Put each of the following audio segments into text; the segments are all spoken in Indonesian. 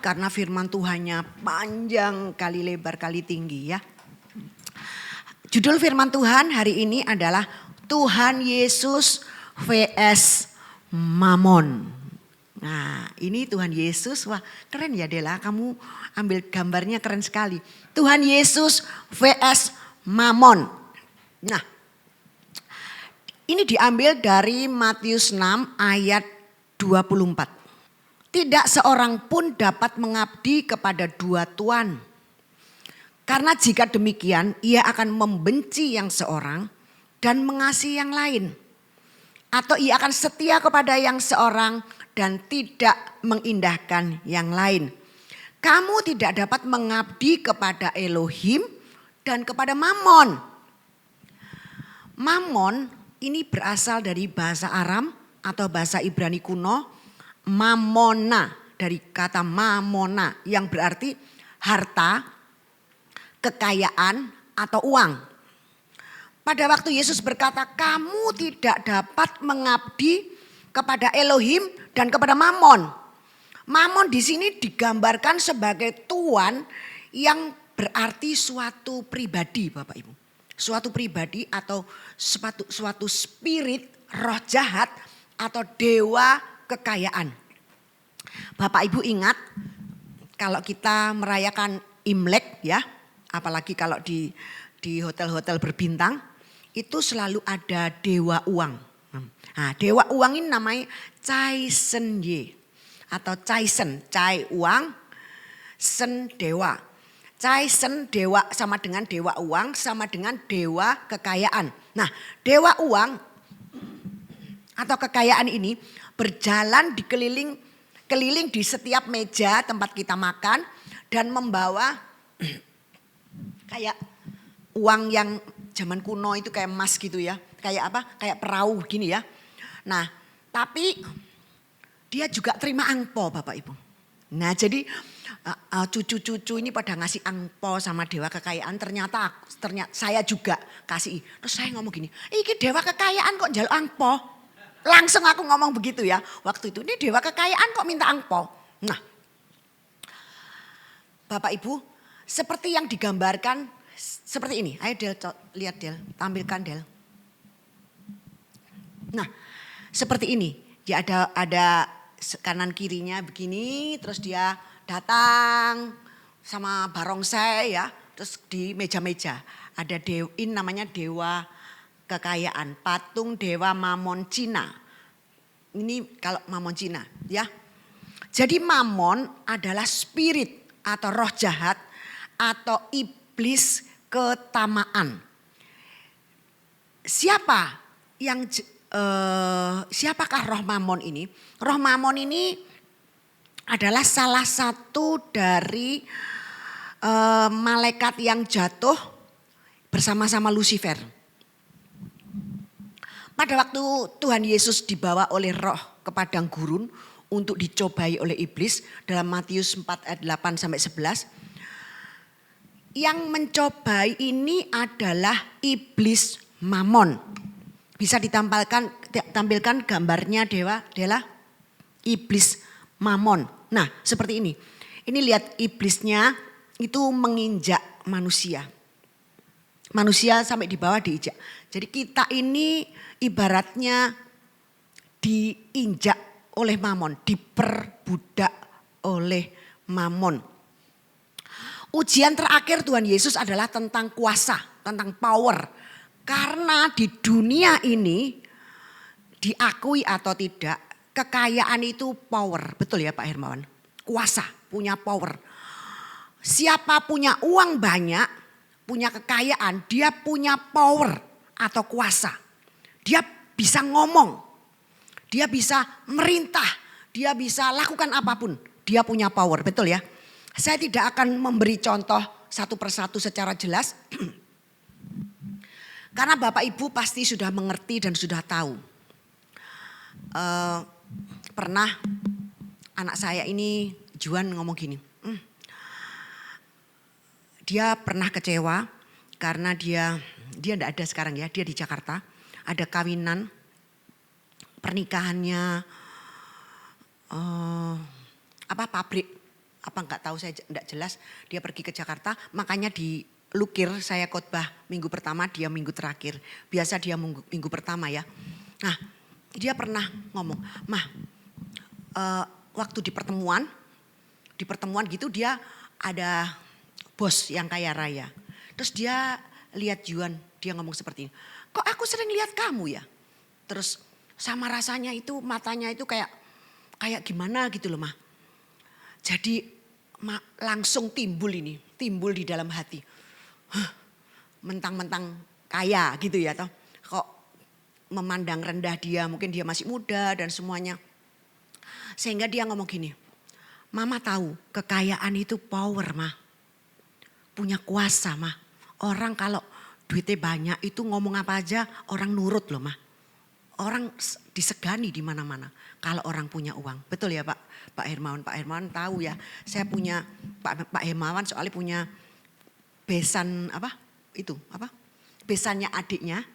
karena firman Tuhannya panjang kali lebar kali tinggi ya. Judul firman Tuhan hari ini adalah Tuhan Yesus vs Mamon. Nah ini Tuhan Yesus, wah keren ya Dela, kamu ambil gambarnya keren sekali. Tuhan Yesus vs Mamon. Nah ini diambil dari Matius 6 ayat 24. Tidak seorang pun dapat mengabdi kepada dua tuan. Karena jika demikian ia akan membenci yang seorang dan mengasihi yang lain. Atau ia akan setia kepada yang seorang dan tidak mengindahkan yang lain. Kamu tidak dapat mengabdi kepada Elohim dan kepada Mamon. Mamon ini berasal dari bahasa Aram atau bahasa Ibrani kuno. Mamona, dari kata mamona yang berarti harta, kekayaan atau uang. Pada waktu Yesus berkata kamu tidak dapat mengabdi kepada Elohim dan kepada Mamon. Mamon di sini digambarkan sebagai tuan yang berarti suatu pribadi Bapak Ibu. Suatu pribadi atau suatu spirit roh jahat atau dewa kekayaan. Bapak Ibu ingat kalau kita merayakan Imlek ya, apalagi kalau di hotel-hotel berbintang itu selalu ada dewa uang. Nah, dewa uang ini namanya Cai Sen Ye atau Cai Sen, Cai uang, Sen dewa. Cai Sen dewa sama dengan dewa uang sama dengan dewa kekayaan. Nah, dewa uang atau kekayaan ini berjalan keliling di setiap meja tempat kita makan dan membawa kayak uang yang zaman kuno itu kayak emas gitu ya. Kayak apa? Kayak perahu gini ya. Nah tapi dia juga terima angpo Bapak Ibu. Nah jadi cucu-cucu ini pada ngasih angpo sama dewa kekayaan. Ternyata saya juga kasih. Terus saya ngomong gini, iki dewa kekayaan kok njaluk angpo. Langsung aku ngomong begitu ya. Waktu itu ini dewa kekayaan kok minta angpo. Nah Bapak Ibu seperti yang digambarkan seperti ini. Ayo Del lihat Del, tampilkan Del. Nah seperti ini. Dia ada kanan kirinya begini. Terus dia datang sama barongsai ya. Terus di meja-meja ada ini namanya dewa kekayaan, patung dewa Mamon Cina. Ini kalau Mamon Cina ya. Jadi Mamon adalah spirit atau roh jahat atau iblis ketamaan. Siapakah roh Mamon ini? Roh Mamon ini adalah salah satu dari malaikat yang jatuh bersama-sama Lucifer. Pada waktu Tuhan Yesus dibawa oleh roh ke padang gurun untuk dicobai oleh iblis dalam Matius 4 ayat 8 sampai 11. Yang mencobai ini adalah iblis Mamon. Bisa tampilkan gambarnya Dela iblis Mamon. Nah seperti ini. Ini lihat iblisnya itu menginjak manusia. Manusia sampai di bawah diinjak. Jadi kita ini ibaratnya diinjak oleh Mamon, diperbudak oleh Mamon. Ujian terakhir Tuhan Yesus adalah tentang kuasa, tentang power. Karena di dunia ini diakui atau tidak, kekayaan itu power. Betul ya Pak Hermawan? Kuasa, punya power. Siapa punya uang banyak, punya kekayaan, dia punya power atau kuasa. Dia bisa ngomong, dia bisa merintah, dia bisa lakukan apapun. Dia punya power, betul ya. Saya tidak akan memberi contoh satu persatu secara jelas. Karena Bapak Ibu pasti sudah mengerti dan sudah tahu. Pernah anak saya ini Juan ngomong gini. Dia pernah kecewa karena dia tidak ada sekarang ya, dia di Jakarta. Ada kawinan, pernikahannya pabrik apa enggak tahu, saya enggak jelas. Dia pergi ke Jakarta, makanya dilukir saya khotbah minggu pertama, dia minggu terakhir. Biasa dia minggu pertama ya. Nah, dia pernah ngomong, "Mah, waktu di pertemuan gitu dia ada bos yang kaya raya. Terus dia lihat Yuan, dia ngomong seperti ini, kok aku sering lihat kamu ya? Terus sama rasanya itu matanya itu kayak gimana gitu loh mah. Jadi langsung timbul di dalam hati. Mentang-mentang kaya gitu ya toh. Kok memandang rendah dia, mungkin dia masih muda dan semuanya. Sehingga dia ngomong gini, Mama tahu kekayaan itu power mah. Punya kuasa mah. Orang kalau duitnya banyak itu ngomong apa aja orang nurut loh mah. Orang disegani di mana-mana kalau orang punya uang. Betul ya Pak Hermawan. Pak Hermawan tahu ya, saya punya Pak Hermawan soalnya punya besan besannya adiknya,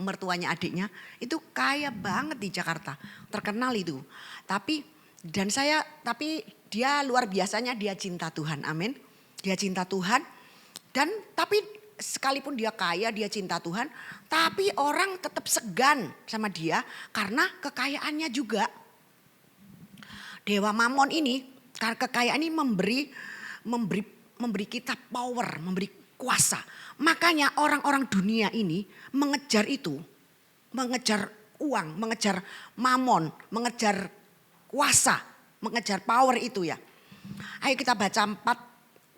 mertuanya adiknya itu kaya banget di Jakarta, terkenal itu. Tapi dia luar biasanya, dia cinta Tuhan, amin. Dia cinta Tuhan tapi sekalipun dia kaya, dia cinta Tuhan, tapi orang tetap segan sama dia karena kekayaannya juga. Dewa Mamon ini, karena kekayaan ini memberi kita power, memberi kuasa. Makanya orang-orang dunia ini mengejar itu, mengejar uang, mengejar mamon, mengejar kuasa, mengejar power itu ya. Ayo kita baca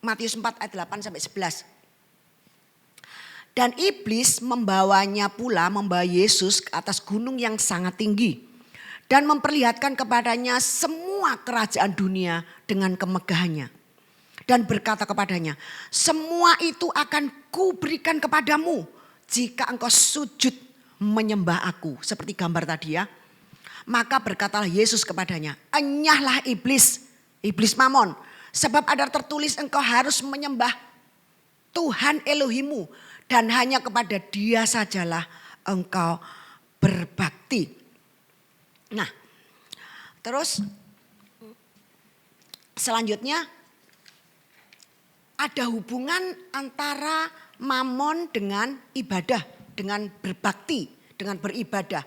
Matius 4 ayat 8 sampai 11. Dan iblis membawa Yesus ke atas gunung yang sangat tinggi. Dan memperlihatkan kepadanya semua kerajaan dunia dengan kemegahannya. Dan berkata kepadanya, semua itu akan kuberikan kepadamu jika engkau sujud menyembah aku. Seperti gambar tadi ya. Maka berkatalah Yesus kepadanya, enyahlah iblis Mamon. Sebab ada tertulis engkau harus menyembah Tuhan Elohimu. Dan hanya kepada dia sajalah engkau berbakti. Nah, terus selanjutnya ada hubungan antara mamon dengan ibadah, dengan berbakti, dengan beribadah.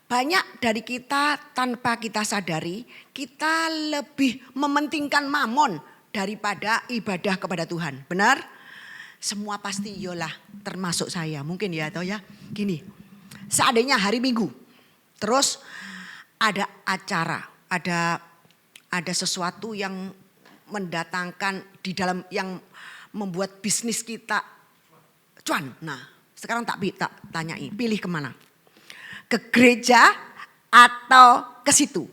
Banyak dari kita tanpa kita sadari, kita lebih mementingkan mamon daripada ibadah kepada Tuhan. Benar? Semua pasti iyalah, termasuk saya. Mungkin ya atau ya. Gini, seandainya hari Minggu, terus ada acara, ada sesuatu yang mendatangkan di dalam, yang membuat bisnis kita cuan. Nah, sekarang tak tanyai, pilih kemana? Ke gereja atau ke situ?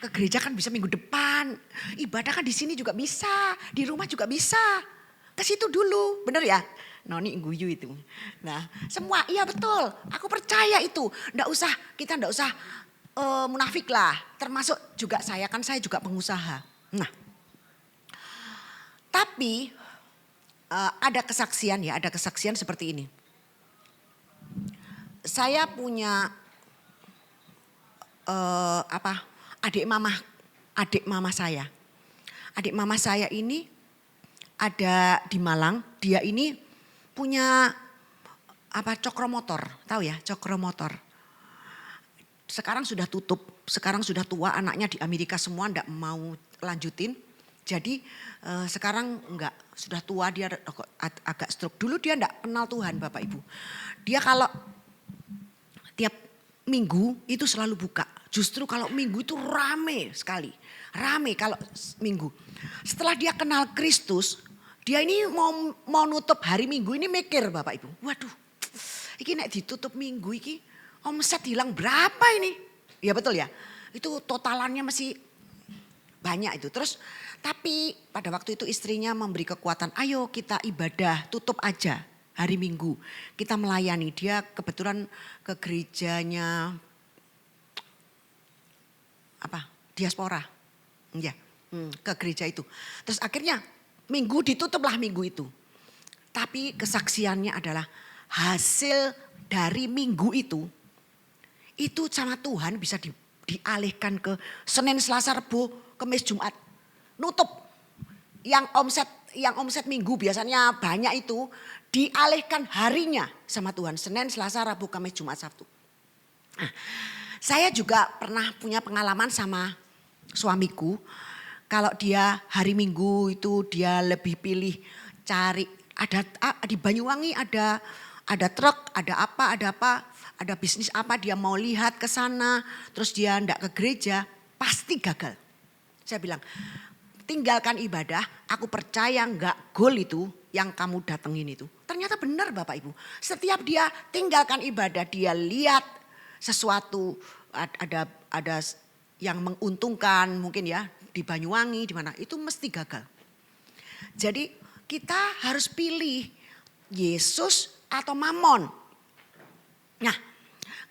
Ke gereja kan bisa minggu depan. Ibadah kan di sini juga bisa, di rumah juga bisa. Ke situ dulu, bener ya? Noni guyu itu. Nah, semua iya betul. Aku percaya itu. Kita ndak usah munafik lah. Termasuk juga saya juga pengusaha. Nah, tapi ada kesaksian seperti ini. Saya punya adik mama saya. Adik mama saya ini ada di Malang, dia ini punya cokro motor, tahu ya cokro motor. Sekarang sudah tutup, sekarang sudah tua, anaknya di Amerika semua ndak mau lanjutin. Jadi sekarang enggak, sudah tua dia agak stroke. Dulu dia ndak kenal Tuhan Bapak Ibu. Dia kalau tiap minggu itu selalu buka. Justru kalau minggu itu rame sekali. Rame kalau minggu. Setelah dia kenal Kristus, dia ini mau nutup hari Minggu ini mikir Bapak Ibu. Waduh, iki nek ditutup Minggu iki omset hilang berapa ini? Ya betul ya. Itu totalannya masih banyak itu. Terus tapi pada waktu itu istrinya memberi kekuatan, ayo kita ibadah, tutup aja hari Minggu. Kita melayani. Dia kebetulan ke gerejanya diaspora. Ya, ke gereja itu. Terus akhirnya Minggu ditutuplah minggu itu. Tapi kesaksiannya adalah hasil dari minggu itu sama Tuhan bisa dialihkan ke Senin, Selasa, Rebo, Kamis, Jumat. nutup yang omset minggu biasanya banyak itu dialihkan harinya sama Tuhan. Senin, Selasa, Rabu, Kamis, Jumat, Sabtu. Nah, saya juga pernah punya pengalaman sama suamiku. Kalau dia hari Minggu itu dia lebih pilih cari di Banyuwangi ada truk, ada bisnis apa dia mau lihat ke sana, terus dia enggak ke gereja, pasti gagal. Saya bilang, tinggalkan ibadah, aku percaya enggak goal itu yang kamu datengin itu. Ternyata benar Bapak Ibu. Setiap dia tinggalkan ibadah, dia lihat sesuatu ada yang menguntungkan mungkin ya di Banyuwangi di mana itu mesti gagal. Jadi kita harus pilih Yesus atau Mamon. Nah,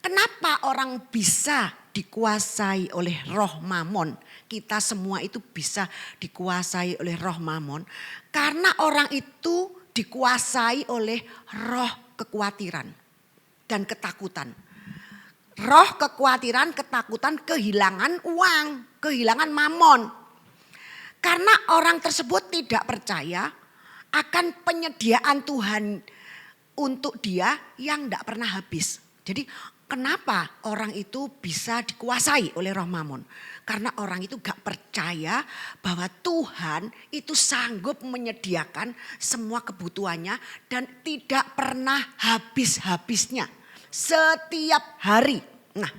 kenapa orang bisa dikuasai oleh roh Mamon? Kita semua itu bisa dikuasai oleh roh Mamon karena orang itu dikuasai oleh roh kekhawatiran dan ketakutan. Roh kekhawatiran, ketakutan, kehilangan uang, kehilangan mamon. Karena orang tersebut tidak percaya akan penyediaan Tuhan untuk dia yang tidak pernah habis. Jadi kenapa orang itu bisa dikuasai oleh roh mamon? Karena orang itu gak percaya bahwa Tuhan itu sanggup menyediakan semua kebutuhannya dan tidak pernah habis-habisnya. Setiap hari. Nah,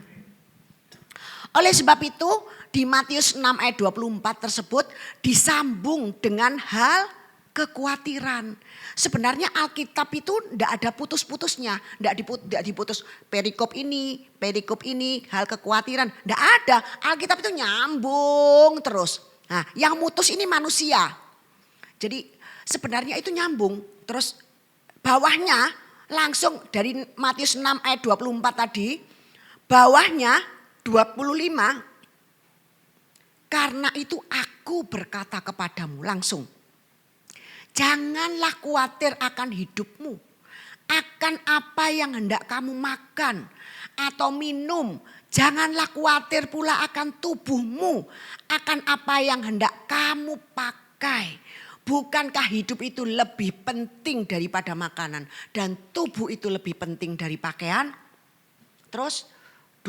oleh sebab itu di Matius 6 ayat 24 tersebut disambung dengan hal kekhawatiran. Sebenarnya Alkitab itu tidak ada putus-putusnya. Tidak diputus perikop ini, hal kekhawatiran. Tidak ada. Alkitab itu nyambung terus. Nah, yang mutus ini manusia. Jadi sebenarnya itu nyambung. Terus bawahnya langsung dari Matius 6 ayat 24 tadi, bawahnya 25, karena itu aku berkata kepadamu langsung. Janganlah khawatir akan hidupmu, akan apa yang hendak kamu makan atau minum. Janganlah khawatir pula akan tubuhmu, akan apa yang hendak kamu pakai. Bukankah hidup itu lebih penting daripada makanan dan tubuh itu lebih penting dari pakaian? Terus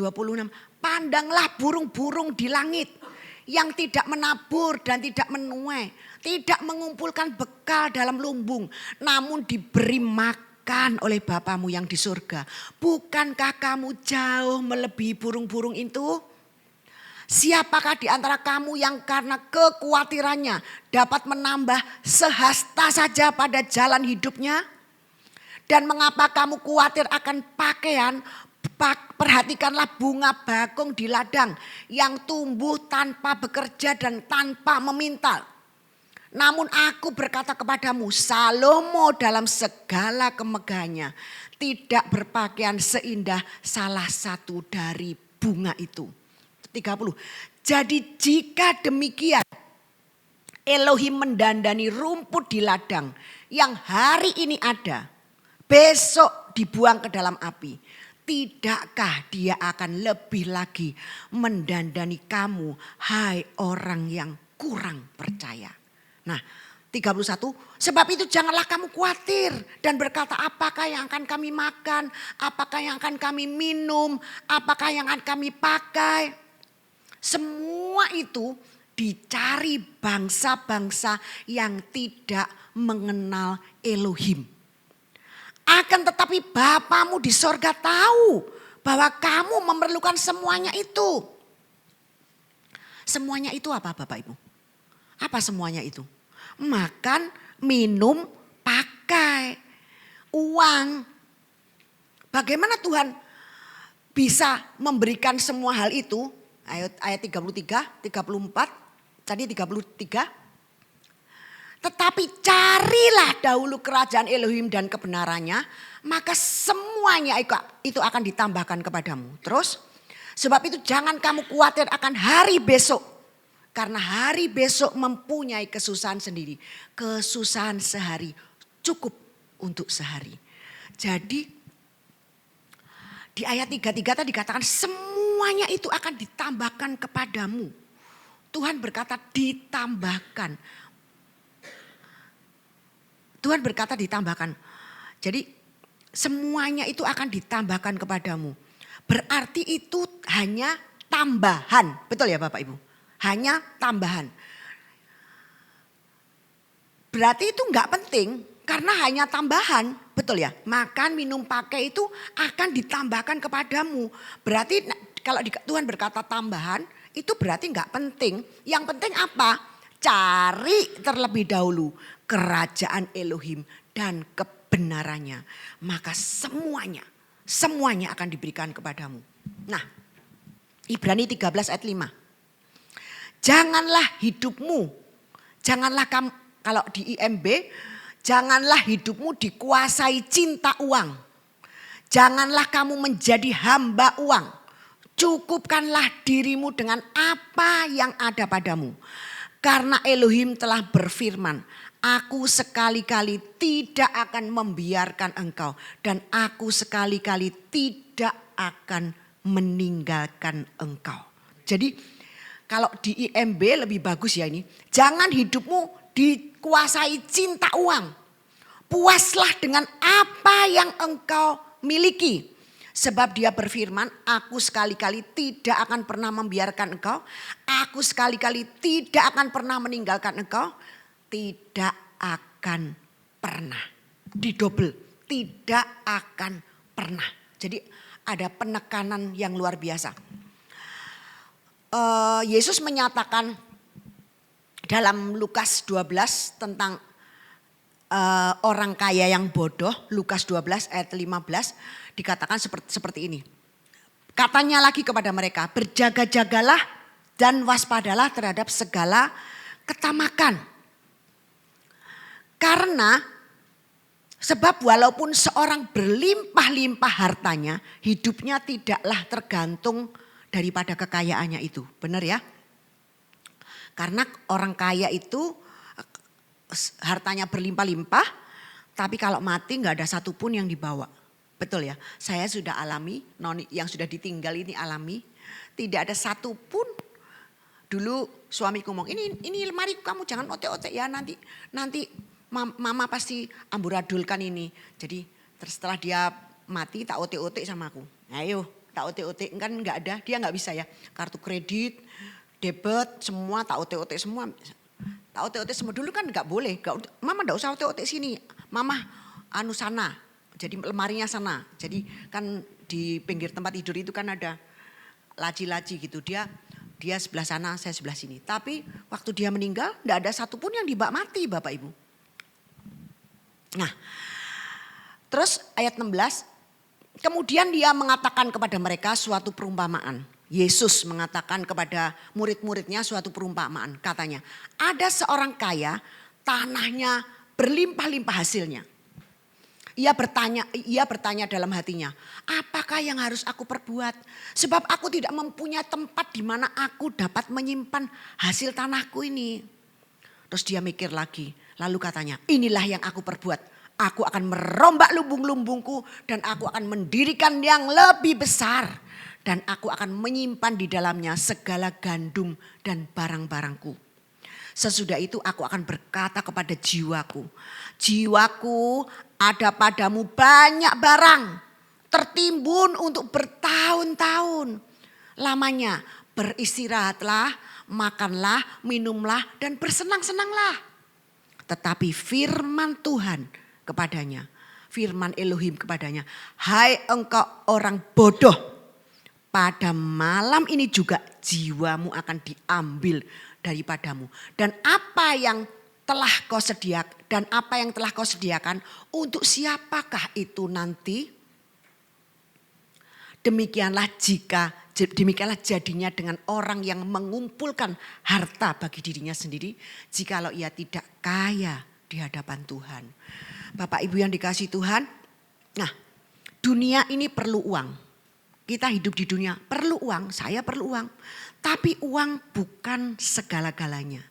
26, pandanglah burung-burung di langit yang tidak menabur dan tidak menuai, tidak mengumpulkan bekal dalam lumbung, namun diberi makan oleh Bapamu yang di surga. Bukankah kamu jauh melebihi burung-burung itu? Siapakah di antara kamu yang karena kekhawatirannya dapat menambah sehasta saja pada jalan hidupnya? Dan mengapa kamu khawatir akan pakaian? Perhatikanlah bunga bakung di ladang yang tumbuh tanpa bekerja dan tanpa memintal. Namun aku berkata kepadamu, Salomo dalam segala kemegahannya tidak berpakaian seindah salah satu dari bunga itu. 30. Jadi jika demikian Elohim mendandani rumput di ladang yang hari ini ada, besok dibuang ke dalam api. Tidakkah dia akan lebih lagi mendandani kamu, hai orang yang kurang percaya. Nah 31, sebab itu janganlah kamu khawatir dan berkata apakah yang akan kami makan, apakah yang akan kami minum, apakah yang akan kami pakai. Semua itu dicari bangsa-bangsa yang tidak mengenal Elohim. Akan tetapi Bapamu di sorga tahu bahwa kamu memerlukan semuanya itu. Semuanya itu apa Bapak Ibu? Apa semuanya itu? Makan, minum, pakai, uang. Bagaimana Tuhan bisa memberikan semua hal itu? Ayat 33, 34, tadi 33. Tetapi carilah dahulu kerajaan Elohim dan kebenarannya, maka semuanya itu akan ditambahkan kepadamu. Terus, sebab itu jangan kamu khawatir akan hari besok. Karena hari besok mempunyai kesusahan sendiri. Kesusahan sehari cukup untuk sehari. Jadi di ayat 33 tadi dikatakan semuanya itu akan ditambahkan kepadamu. Tuhan berkata ditambahkan. Tuhan berkata ditambahkan. Jadi semuanya itu akan ditambahkan kepadamu. Berarti itu hanya tambahan. Betul ya Bapak Ibu? Hanya tambahan. Berarti itu enggak penting karena hanya tambahan. Betul ya? Makan, minum, pakai itu akan ditambahkan kepadamu. Berarti kalau Tuhan berkata tambahan itu berarti enggak penting. Yang penting apa? Cari terlebih dahulu kerajaan Elohim dan kebenarannya. Maka semuanya akan diberikan kepadamu. Nah, Ibrani 13 ayat 5. Janganlah kamu, kalau di IMB, janganlah hidupmu dikuasai cinta uang. Janganlah kamu menjadi hamba uang. Cukupkanlah dirimu dengan apa yang ada padamu. Karena Elohim telah berfirman, aku sekali-kali tidak akan membiarkan engkau. Dan aku sekali-kali tidak akan meninggalkan engkau. Jadi kalau di IMB lebih bagus ya ini. Jangan hidupmu dikuasai cinta uang. Puaslah dengan apa yang engkau miliki. Sebab dia berfirman, aku sekali-kali tidak akan pernah membiarkan engkau. Aku sekali-kali tidak akan pernah meninggalkan engkau. Tidak akan pernah. Didobel, tidak akan pernah. Jadi ada penekanan yang luar biasa. Yesus menyatakan dalam Lukas 12 tentang orang kaya yang bodoh, Lukas 12 ayat 15 dikatakan seperti ini. Katanya lagi kepada mereka, berjaga-jagalah dan waspadalah terhadap segala ketamakan. Karena sebab walaupun seorang berlimpah-limpah hartanya, hidupnya tidaklah tergantung daripada kekayaannya itu. Benar ya? Karena orang kaya itu hartanya berlimpah-limpah, tapi kalau mati nggak ada satupun yang dibawa. Betul ya? Saya sudah alami, noni yang sudah ditinggal ini alami, tidak ada satupun. Dulu suamiku ngomong, ini lemari kamu jangan otek-otek ya, nanti mama pasti amburadulkan ini. Jadi setelah dia mati tak otek-otek sama aku. Ayo tak otek-otek, kan nggak ada, dia nggak bisa ya. Kartu kredit, debit, semua tak otek-otek semua. Tak otek-otek semua, dulu kan nggak boleh. Mama nggak usah otek-otek sini, mama sana. Jadi lemarinya sana. Jadi kan di pinggir tempat tidur itu kan ada laci-laci gitu. Dia sebelah sana, saya sebelah sini. Tapi waktu dia meninggal nggak ada satupun yang dibawa mati Bapak Ibu. Nah, terus ayat 16. Kemudian dia mengatakan kepada mereka suatu perumpamaan. Yesus mengatakan kepada murid-muridnya suatu perumpamaan. Katanya, ada seorang kaya, tanahnya berlimpah-limpah hasilnya. Ia bertanya dalam hatinya, apakah yang harus aku perbuat? Sebab aku tidak mempunyai tempat di mana aku dapat menyimpan hasil tanahku ini. Terus dia mikir lagi, lalu katanya, inilah yang aku perbuat. Aku akan merombak lumbung-lumbungku dan aku akan mendirikan yang lebih besar. Dan aku akan menyimpan di dalamnya segala gandum dan barang-barangku. Sesudah itu aku akan berkata kepada jiwaku, jiwaku ada padamu banyak barang tertimbun untuk bertahun-tahun lamanya. Beristirahatlah, makanlah, minumlah dan bersenang-senanglah. Tetapi firman Tuhan kepadanya, firman Elohim kepadanya, hai engkau orang bodoh, pada malam ini juga jiwamu akan diambil daripadamu. Dan apa yang telah kau sediakan untuk siapakah itu nanti? Demikianlah jadinya dengan orang yang mengumpulkan harta bagi dirinya sendiri, jikalau ia tidak kaya di hadapan Tuhan. Bapak Ibu yang dikasihi Tuhan, nah dunia ini perlu uang. Kita hidup di dunia perlu uang, saya perlu uang. Tapi uang bukan segala-galanya.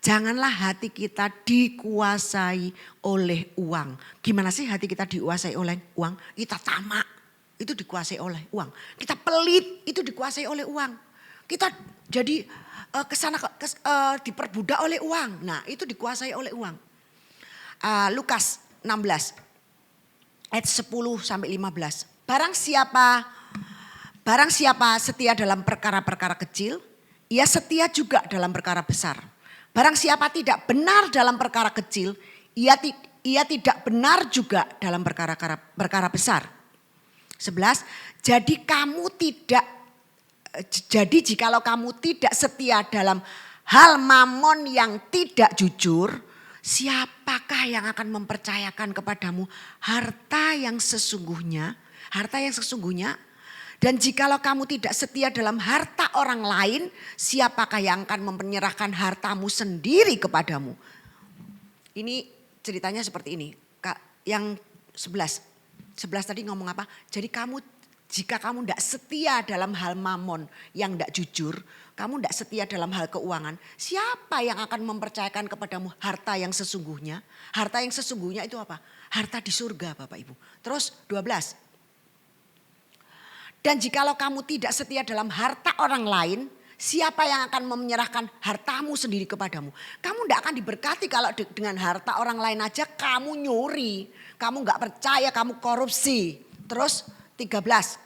Janganlah hati kita dikuasai oleh uang. Gimana sih hati kita dikuasai oleh uang? Kita tamak, itu dikuasai oleh uang. Kita pelit, itu dikuasai oleh uang. Kita jadi diperbudak oleh uang. Nah, itu dikuasai oleh uang. Lukas 16 ayat 10 sampai 15. Barang siapa setia dalam perkara-perkara kecil, ia setia juga dalam perkara besar. Barang siapa tidak benar dalam perkara kecil, ia tidak benar juga dalam perkara besar. 11. Jadi jikalau kamu tidak setia dalam hal mamon yang tidak jujur, siapakah yang akan mempercayakan kepadamu harta yang sesungguhnya? Harta yang sesungguhnya. Dan jikalau kamu tidak setia dalam harta orang lain, siapakah yang akan menyerahkan hartamu sendiri kepadamu? Ini ceritanya seperti ini. Yang 11 tadi ngomong apa? Jadi jika kamu tidak setia dalam hal mamon yang tidak jujur, kamu tidak setia dalam hal keuangan, siapa yang akan mempercayakan kepadamu harta yang sesungguhnya? Harta yang sesungguhnya itu apa? Harta di surga, Bapak Ibu. Terus 12. Dan jikalau kamu tidak setia dalam harta orang lain, siapa yang akan menyerahkan hartamu sendiri kepadamu? Kamu tidak akan diberkati kalau dengan harta orang lain aja kamu nyuri. Kamu gak percaya, kamu korupsi. Terus 13.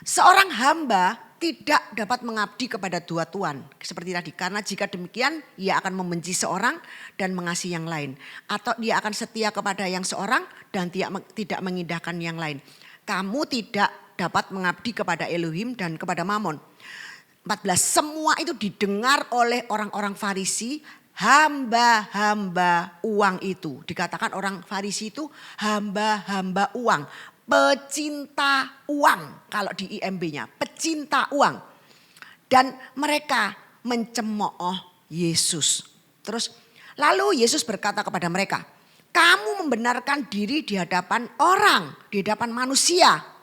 Seorang hamba tidak dapat mengabdi kepada dua tuan. Seperti tadi, karena jika demikian ia akan membenci seorang dan mengasihi yang lain. Atau dia akan setia kepada yang seorang dan tidak mengindahkan yang lain. Kamu tidak dapat mengabdi kepada Elohim dan kepada Mamon. 14. Semua itu didengar oleh orang-orang Farisi, hamba-hamba uang itu. Dikatakan orang Farisi itu hamba-hamba uang, pecinta uang kalau di IMB-nya, pecinta uang. Dan mereka mencemooh Yesus. Terus lalu Yesus berkata kepada mereka, kamu membenarkan diri di hadapan orang, di hadapan manusia.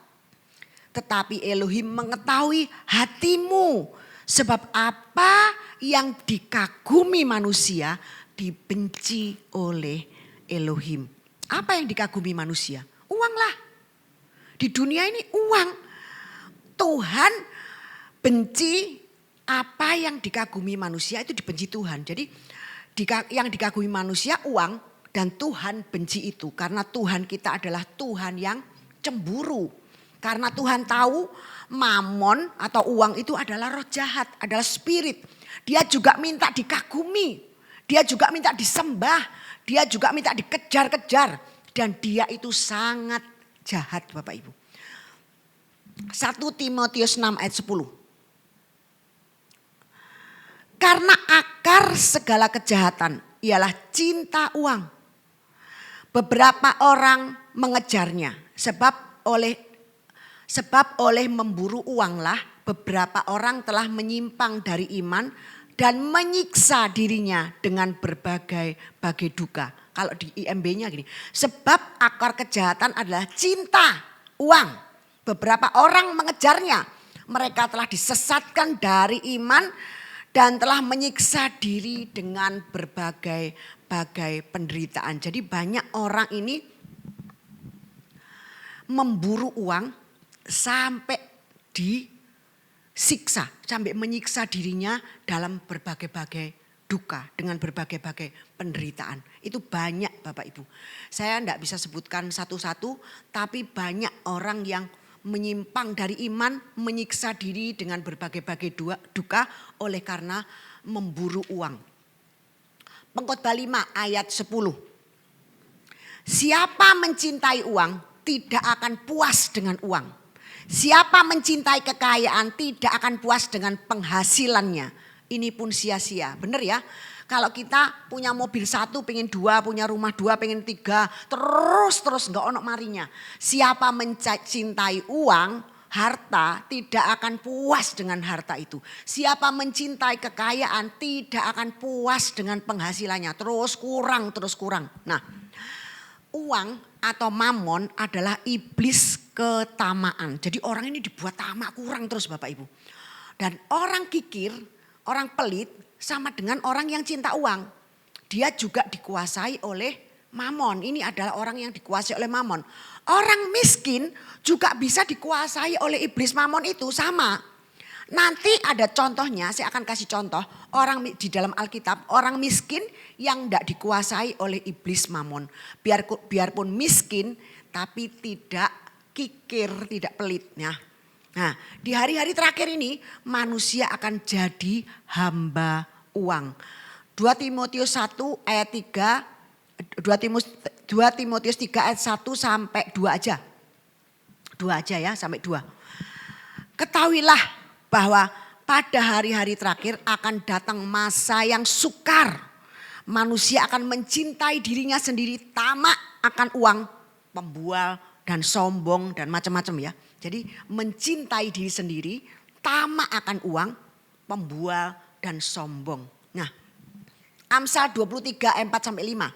Tetapi Elohim mengetahui hatimu. Sebab apa yang dikagumi manusia dibenci oleh Elohim. Apa yang dikagumi manusia? Uang lah. Di dunia ini uang. Tuhan benci apa yang dikagumi manusia itu dibenci Tuhan. Jadi yang dikagumi manusia uang dan Tuhan benci itu. Karena Tuhan kita adalah Tuhan yang cemburu. Karena Tuhan tahu mamon atau uang itu adalah roh jahat, adalah spirit. Dia juga minta dikagumi, dia juga minta disembah, dia juga minta dikejar-kejar. Dan dia itu sangat jahat Bapak Ibu. 1 Timotius 6 ayat 10. Karena akar segala kejahatan ialah cinta uang. Beberapa orang mengejarnya sebab oleh memburu uanglah beberapa orang telah menyimpang dari iman dan menyiksa dirinya dengan berbagai duka. Kalau di IMB-nya gini, sebab akar kejahatan adalah cinta uang. Beberapa orang mengejarnya, mereka telah disesatkan dari iman dan telah menyiksa diri dengan berbagai penderitaan. Jadi banyak orang ini memburu uang sampai disiksa, sampai menyiksa dirinya dalam berbagai duka, dengan berbagai penderitaan. Itu banyak Bapak Ibu. Saya tidak bisa sebutkan satu-satu, tapi banyak orang yang menyimpang dari iman, menyiksa diri dengan berbagai duka oleh karena memburu uang. Pengkhotbah 5 ayat 10. Siapa mencintai uang tidak akan puas dengan uang. Siapa mencintai kekayaan tidak akan puas dengan penghasilannya. Ini pun sia-sia. Benar ya? Kalau kita punya mobil 1 pengen 2, punya rumah 2 pengen 3. Terus gak ono marinya. Siapa mencintai uang, harta tidak akan puas dengan harta itu. Siapa mencintai kekayaan tidak akan puas dengan penghasilannya. Terus kurang. Nah, uang atau mamon adalah iblis ketamaan. Jadi orang ini dibuat tamak kurang terus Bapak Ibu. Dan orang kikir, orang pelit sama dengan orang yang cinta uang. Dia juga dikuasai oleh mamon. Ini adalah orang yang dikuasai oleh mamon. Orang miskin juga bisa dikuasai oleh iblis mamon itu sama. Nanti ada contohnya, saya akan kasih contoh orang di dalam Alkitab, orang miskin yang tidak dikuasai oleh iblis Mamon. Biarpun miskin tapi tidak kikir, tidak pelit. Nah, di hari-hari terakhir ini manusia akan jadi hamba uang. 2 Timotius 1 ayat 3, 2 Timotius 3 ayat 1 sampai 2 aja. 2 aja ya, sampai 2. Ketahuilah bahwa pada hari-hari terakhir akan datang masa yang sukar. Manusia akan mencintai dirinya sendiri, tamak akan uang, pembual dan sombong dan macam-macam ya. Jadi mencintai diri sendiri, tamak akan uang, pembual dan sombong. Nah, Amsal 23 ayat 4 sampai 5.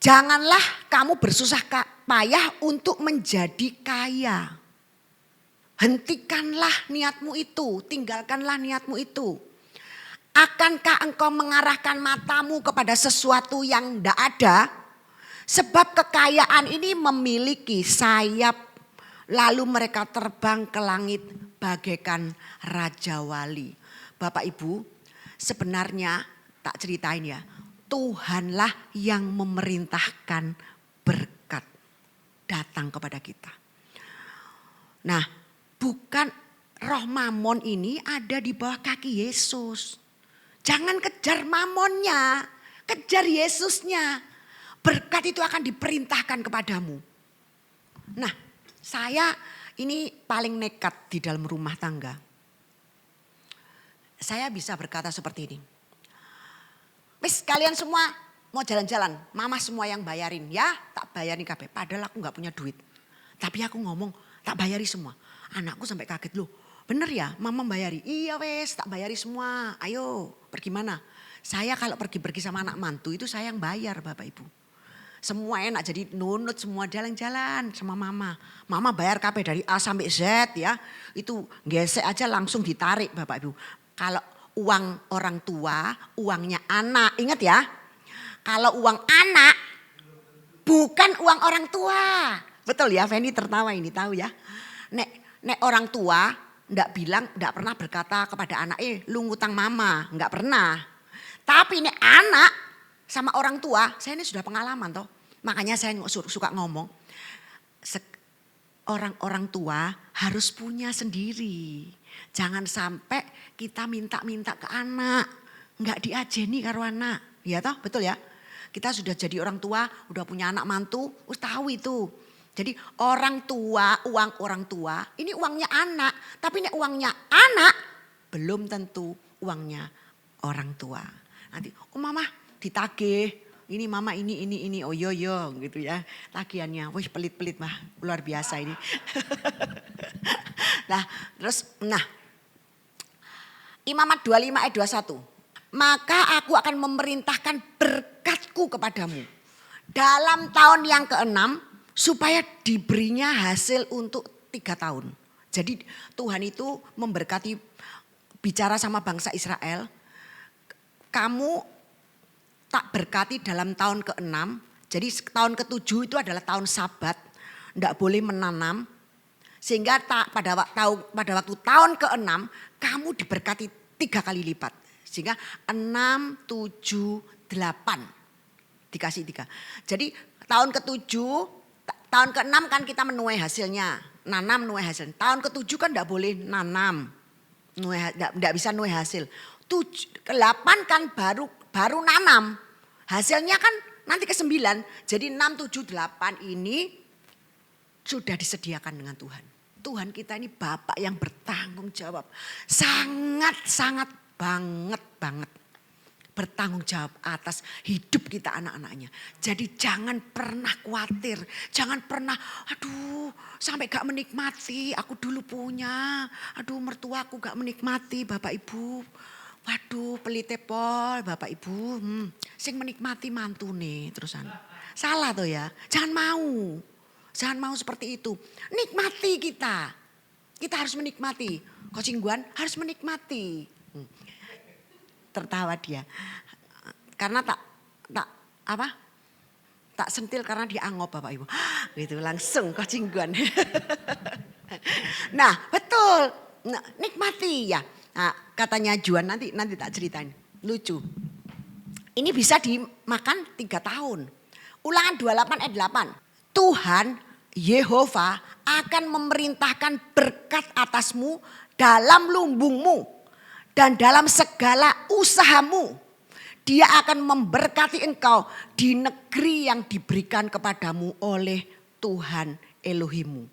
Janganlah kamu bersusah payah untuk menjadi kaya. Hentikanlah niatmu itu, tinggalkanlah niatmu itu. Akankah engkau mengarahkan matamu kepada sesuatu yang tidak ada? Sebab kekayaan ini memiliki sayap, lalu mereka terbang ke langit bagaikan raja wali. Bapak Ibu, sebenarnya tak ceritain ya, Tuhanlah yang memerintahkan berkat datang kepada kita. Nah, bukan roh mamon ini ada di bawah kaki Yesus. Jangan kejar mamonnya, kejar Yesusnya. Berkat itu akan diperintahkan kepadamu. Nah, saya ini paling nekat di dalam rumah tangga. Saya bisa berkata seperti ini. Wis kalian semua mau jalan-jalan, mama semua yang bayarin ya, tak bayarin kabeh. Padahal aku gak punya duit. Tapi aku ngomong tak bayari semua. Anakku sampai kaget, loh bener ya mama bayari? Iya wes tak bayari semua, ayo pergi mana? Saya kalau pergi-pergi sama anak mantu itu saya yang bayar Bapak Ibu. Semua enak jadi nunut semua jalan-jalan sama mama. Mama bayar kabeh dari A sampai Z ya. Itu gesek aja langsung ditarik Bapak Ibu. Kalau uang orang tua, uangnya anak, ingat ya. Kalau uang anak bukan uang orang tua. Betul ya, Feni tertawa ini tahu ya. Nek orang tua ndak pernah berkata kepada anak, lu ngutang mama, nggak pernah. Tapi nek anak sama orang tua, saya ini sudah pengalaman toh. Makanya saya suka ngomong, orang tua harus punya sendiri. Jangan sampai kita minta-minta ke anak, nggak diajeni karo anak, ya toh, betul ya. Kita sudah jadi orang tua, udah punya anak mantu, tahu itu. Jadi orang tua, uang orang tua, ini uangnya anak. Tapi ini uangnya anak, belum tentu uangnya orang tua. Nanti, oh mama ditagih, ini mama ini, oh yo gitu ya. Tagihannya, wih pelit-pelit mah, luar biasa ini. Nah terus, Imamat 25 ayat 21. Maka aku akan memerintahkan berkatku kepadamu. Dalam tahun yang ke-6, supaya diberinya hasil untuk 3 tahun. Jadi Tuhan itu memberkati, bicara sama bangsa Israel. Kamu tak berkati dalam tahun ke-6. Jadi tahun ke-7 itu adalah tahun Sabat. Tidak boleh menanam. Sehingga pada waktu tahun ke-6 kamu diberkati 3 kali lipat. Sehingga 6, 7, 8 dikasih 3. Jadi tahun ke-7, tahun ke-6 kan kita menuai hasilnya. Nanam nuai hasil. Tahun ke-7 kan tidak boleh nanam. Tidak bisa nuai hasil. 8 kan baru nanam. Hasilnya kan nanti ke-9. Jadi 6, 7, 8 ini sudah disediakan dengan Tuhan. Tuhan kita ini Bapak yang bertanggung jawab. Sangat banget. Bertanggung jawab atas hidup kita anak-anaknya. Jadi jangan pernah khawatir. Jangan pernah sampai gak menikmati. Aku dulu punya. Mertuaku gak menikmati Bapak Ibu. Waduh pelite pol Bapak Ibu. Sing menikmati mantu nih terusan. Salah tuh ya. Jangan mau seperti itu. Nikmati kita. Kita harus menikmati. Kocingguan harus menikmati. Tertawa dia. Karena tak sentil karena dia angop Bapak Ibu. Gitu langsung kocingguan. Nah betul, nah, nikmati ya. Nah, katanya Juan nanti tak ceritain, lucu. Ini bisa dimakan 3 tahun. Ulangan 28 ayat 8. Tuhan Yehova akan memerintahkan berkat atasmu dalam lumbungmu dan dalam segala usahamu. Dia akan memberkati engkau di negeri yang diberikan kepadamu oleh Tuhan Elohimmu.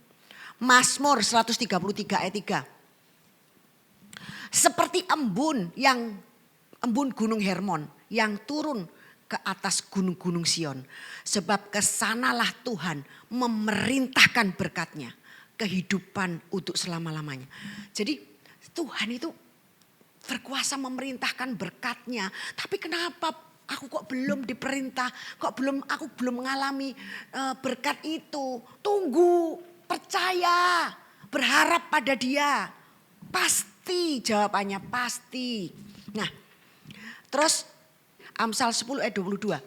Mazmur 133 ayat 3. Seperti embun gunung Hermon yang turun ke atas gunung-gunung Sion. Sebab kesanalah Tuhan memerintahkan berkatnya. Kehidupan untuk selama-lamanya. Jadi Tuhan itu berkuasa memerintahkan berkatnya. Tapi kenapa aku kok belum diperintah? Aku belum mengalami berkat itu. Tunggu, percaya, berharap pada Dia. Pasti jawabannya pasti. Nah, terus Amsal 10 ayat 22.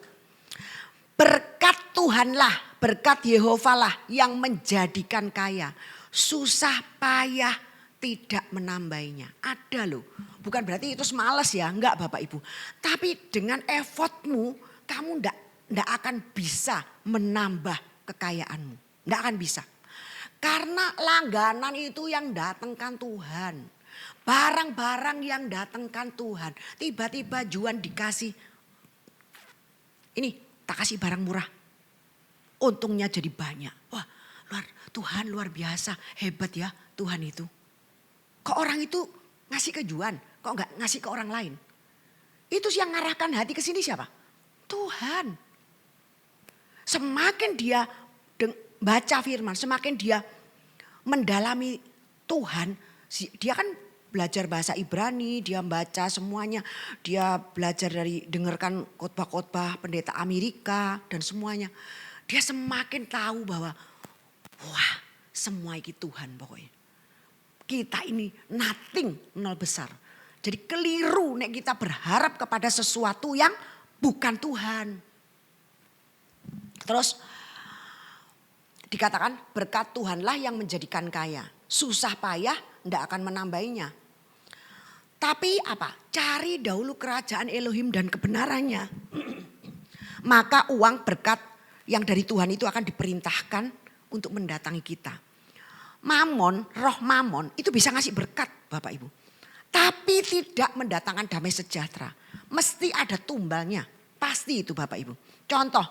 Berkat Tuhanlah, berkat Yehova lah yang menjadikan kaya. Susah payah tidak menambainya. Ada loh. Bukan berarti itu malas ya, enggak Bapak Ibu. Tapi dengan effortmu kamu enggak akan bisa menambah kekayaanmu. Enggak akan bisa. Karena langganan itu yang datangkan Tuhan. Barang-barang yang datangkan Tuhan. Tiba-tiba Juan dikasih. Ini tak kasih barang murah. Untungnya jadi banyak. Wah Tuhan luar biasa. Hebat ya Tuhan itu. Kok orang itu ngasih ke Juan. Kok enggak ngasih ke orang lain. Itu yang ngarahkan hati ke sini siapa? Tuhan. Semakin dia baca firman. Semakin dia mendalami Tuhan. Dia kan belajar bahasa Ibrani, dia baca semuanya. Dia belajar dari dengarkan khotbah-khotbah pendeta Amerika dan semuanya. Dia semakin tahu bahwa wah semua ini Tuhan pokoknya. Kita ini nothing, nol besar. Jadi keliru nek kita berharap kepada sesuatu yang bukan Tuhan. Terus dikatakan berkat Tuhanlah yang menjadikan kaya. Susah payah ndak akan menambahinya. Tapi apa? Cari dahulu kerajaan Elohim dan kebenarannya. Maka uang berkat yang dari Tuhan itu akan diperintahkan untuk mendatangi kita. Mamon, roh mamon itu bisa ngasih berkat Bapak Ibu. Tapi tidak mendatangkan damai sejahtera. Mesti ada tumbalnya. Pasti itu Bapak Ibu. Contoh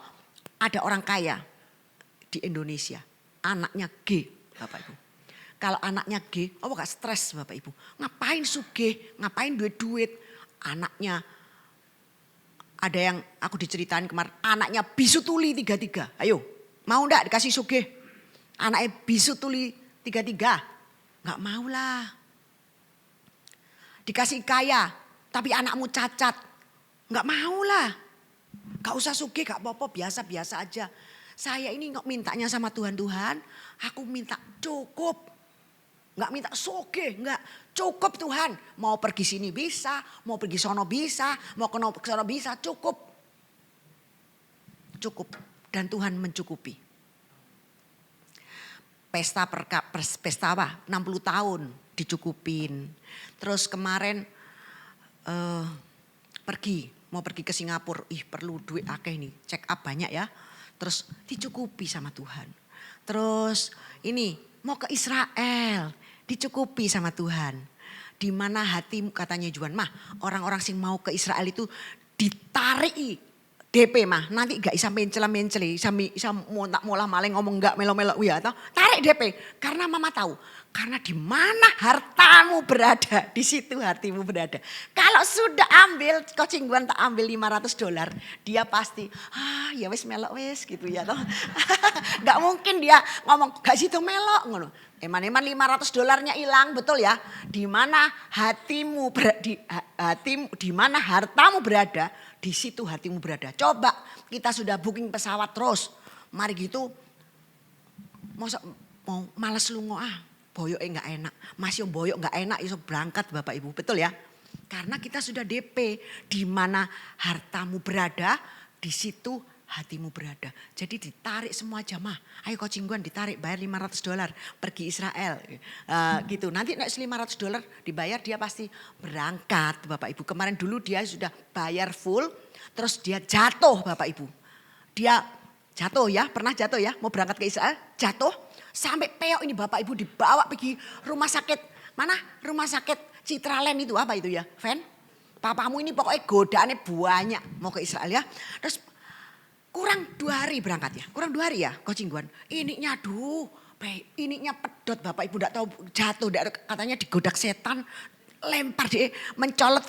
ada orang kaya di Indonesia. Anaknya G Bapak Ibu. Kalau anaknya G, gak stres Bapak Ibu. Ngapain sugih, ngapain duit-duit. Anaknya, ada yang aku diceritain kemarin. Anaknya bisu tuli 33. Ayo, mau ndak dikasih sugih? Anaknya bisu tuli 33. Gak mau lah. Dikasih kaya, tapi anakmu cacat. Gak mau lah. Gak usah sugih, gak apa-apa, biasa-biasa aja. Saya ini nggak mintanya sama Tuhan, aku minta cukup. Nggak minta soge, nggak cukup Tuhan. Mau pergi sini bisa, mau pergi sono bisa, mau ke sono bisa, cukup. Cukup dan Tuhan mencukupi. Pesta apa? 60 tahun dicukupin. Terus kemarin mau pergi ke Singapura. Perlu duit akeh nih, check up banyak ya. Terus dicukupi sama Tuhan. Terus ini mau ke Israel. Dicukupi sama Tuhan. Di mana hatimu katanya Juan mah orang-orang sing mau ke Israel itu ditarik DP mah nanti gak bisa mencela-menceli bisa molah maling ngomong gak melo-melo ya toh tarik DP karena mama tahu karena di mana hartamu berada di situ hatimu berada. Kalau sudah ambil coaching Juan tak ambil $500 dia pasti ya wes melok wes gitu ya toh. Gak mungkin dia ngomong gak situ melok ngono. Eman-eman $500 hilang betul ya. Di mana hatimu di mana hartamu berada, di situ hatimu berada. Coba kita sudah booking pesawat terus. Mari gitu mau males lungo boyok enggak enak. Masih boyok enggak enak iso berangkat Bapak Ibu, betul ya? Karena kita sudah DP, di mana hartamu berada, di situ hatimu berada. Jadi ditarik semua jamaah. Ayo coaching Guan ditarik, bayar $500 pergi Israel. Gitu. Nanti next $500 dibayar dia pasti berangkat Bapak Ibu. Kemarin dulu dia sudah bayar full, terus dia jatuh Bapak Ibu. Dia jatuh ya, pernah jatuh ya, mau berangkat ke Israel, jatuh. Sampai peok ini Bapak Ibu dibawa pergi rumah sakit. Mana? Rumah sakit Citraland itu apa itu ya, Ven? Papamu ini pokoknya godaannya banyak mau ke Israel ya. Terus kurang 2 hari berangkat ya. Kurang 2 hari ya coaching Guan. Ininya aduh, ininya pedot Bapak Ibu enggak tahu jatuh. Katanya digodak setan. Lempar dia mencolot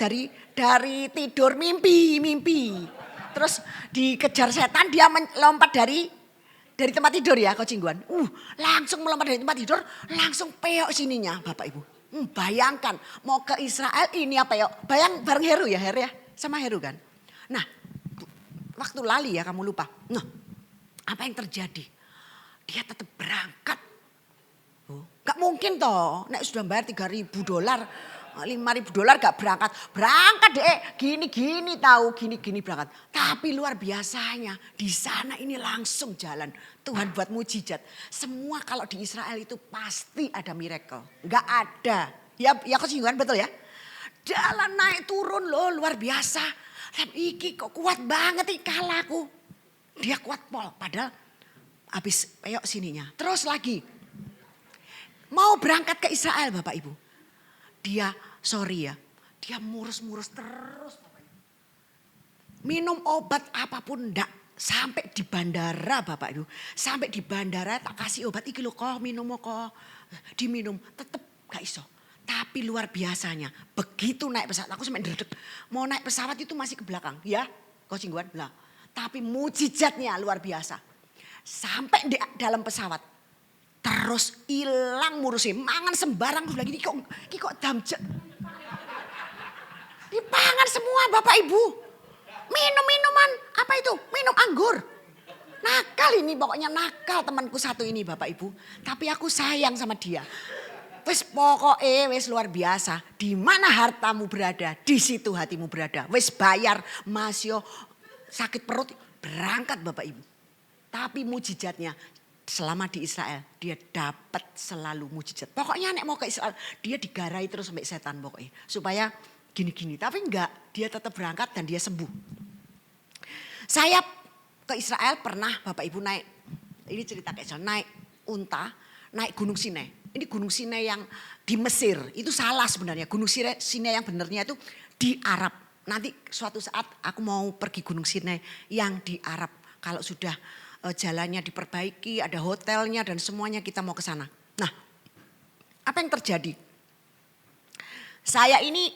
dari tidur mimpi. Terus dikejar setan dia lompat dari tempat tidur ya coaching Guan. Langsung melompat dari tempat tidur langsung peok sininya Bapak Ibu. Bayangkan mau ke Israel ini apa ya. Bayang bareng Heru ya sama Heru kan. Nah waktu lali ya kamu lupa. Nah, apa yang terjadi? Dia tetap berangkat. Gak mungkin toh, nek sudah bayar $3.000, $5.000 gak berangkat. Berangkat deh, gini tahu, gini berangkat. Tapi luar biasanya di sana ini langsung jalan. Tuhan buat mujizat. Semua kalau di Israel itu pasti ada miracle. Gak ada. Ya kesinggungan betul ya. Jalan naik turun loh luar biasa. Tapi iki kok kuat banget nih kalahku. Dia kuat pol padahal habis peyok sininya. Terus lagi mau berangkat ke Israel Bapak Ibu. Dia sorry ya, dia murus terus Bapak Ibu. Minum obat apapun enggak. Sampai di bandara Bapak Ibu. Sampai di bandara tak kasih obat iki lho kok minum kok. Diminum tetep gak iso. Tapi luar biasanya begitu naik pesawat aku sampai derdek. Mau naik pesawat itu masih ke belakang ya coaching Guan. Lah. Tapi mujizatnya luar biasa. Sampai di dalam pesawat. Terus hilang murusnya. Mangan sembarang terus lagi. Ini kok damjek. Dipangan semua Bapak Ibu. Minuman apa itu? Minum anggur. Nakal ini pokoknya nakal temanku satu ini Bapak Ibu. Tapi aku sayang sama dia. Wes pokoknya wes luar biasa. Di mana hartamu berada, di situ hatimu berada. Wes bayar masih sakit perut berangkat Bapak Ibu. Tapi mujizatnya selama di Israel dia dapat selalu mujizat. Pokoknya nek mau ke Israel dia digarai terus sampai setan pokoknya. Supaya gini-gini. Tapi enggak, dia tetap berangkat dan dia sembuh. Saya ke Israel pernah Bapak Ibu naik, ini cerita kayak naik unta, naik Gunung Sinai. Ini Gunung Sinai yang di Mesir, itu salah sebenarnya. Gunung Sinai yang benernya itu di Arab. Nanti suatu saat aku mau pergi Gunung Sinai yang di Arab. Kalau sudah jalannya diperbaiki, ada hotelnya dan semuanya kita mau ke sana. Nah, apa yang terjadi? Saya ini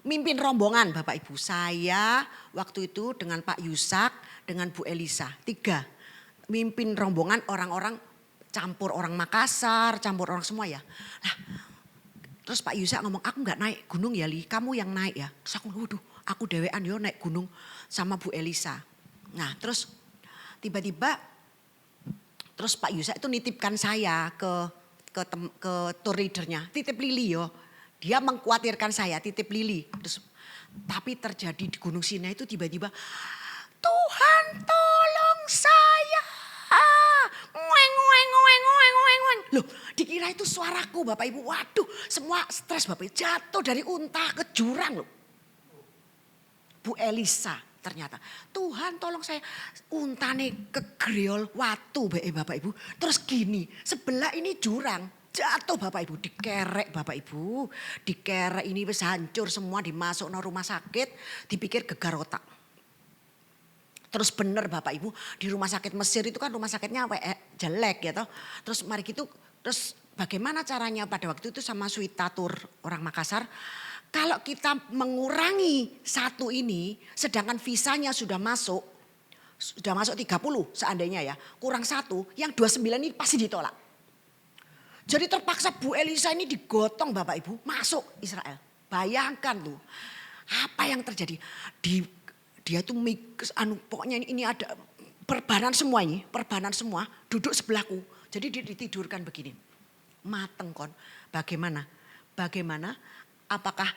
mimpin rombongan Bapak Ibu. Saya waktu itu dengan Pak Yusak, dengan Bu Elisa. 3. Mimpin rombongan orang-orang campur orang Makassar, campur orang semua ya. Nah, terus Pak Yusak ngomong, aku gak naik gunung ya Li, kamu yang naik ya. Terus aku waduh, aku dewean yo naik gunung sama Bu Elisa. Nah terus tiba-tiba, terus Pak Yusak itu nitipkan saya ke tour leadernya, titip Lili yo. Dia mengkhawatirkan saya, titip Lili. Terus, tapi terjadi di Gunung Sinai itu tiba-tiba, Tuhan tolong saya. Loh dikira itu suaraku Bapak Ibu. Waduh semua stres Bapak Ibu. Jatuh dari unta ke jurang loh. Bu Elisa ternyata. Tuhan tolong saya. Untane kegreol watu Bapak Ibu. Terus gini sebelah ini jurang. Jatuh Bapak Ibu. Dikerek Bapak Ibu. Dikerek ini wis hancur semua. Dimasuk no rumah sakit. Dipikir gegar otak. Terus bener Bapak Ibu di rumah sakit Mesir itu kan rumah sakitnya jelek ya toh. Terus mari gitu, terus bagaimana caranya pada waktu itu sama Suita Tur orang Makassar. Kalau kita mengurangi 1 ini sedangkan visanya sudah masuk 30 seandainya ya. Kurang 1 yang 29 ini pasti ditolak. Jadi terpaksa Bu Elisa ini digotong Bapak Ibu masuk Israel. Bayangkan tuh apa yang terjadi dia itu pokoknya ini ada perbanan semua ini, perbanan semua duduk sebelahku. Jadi dia ditidurkan begini. Mateng kon. Bagaimana? Apakah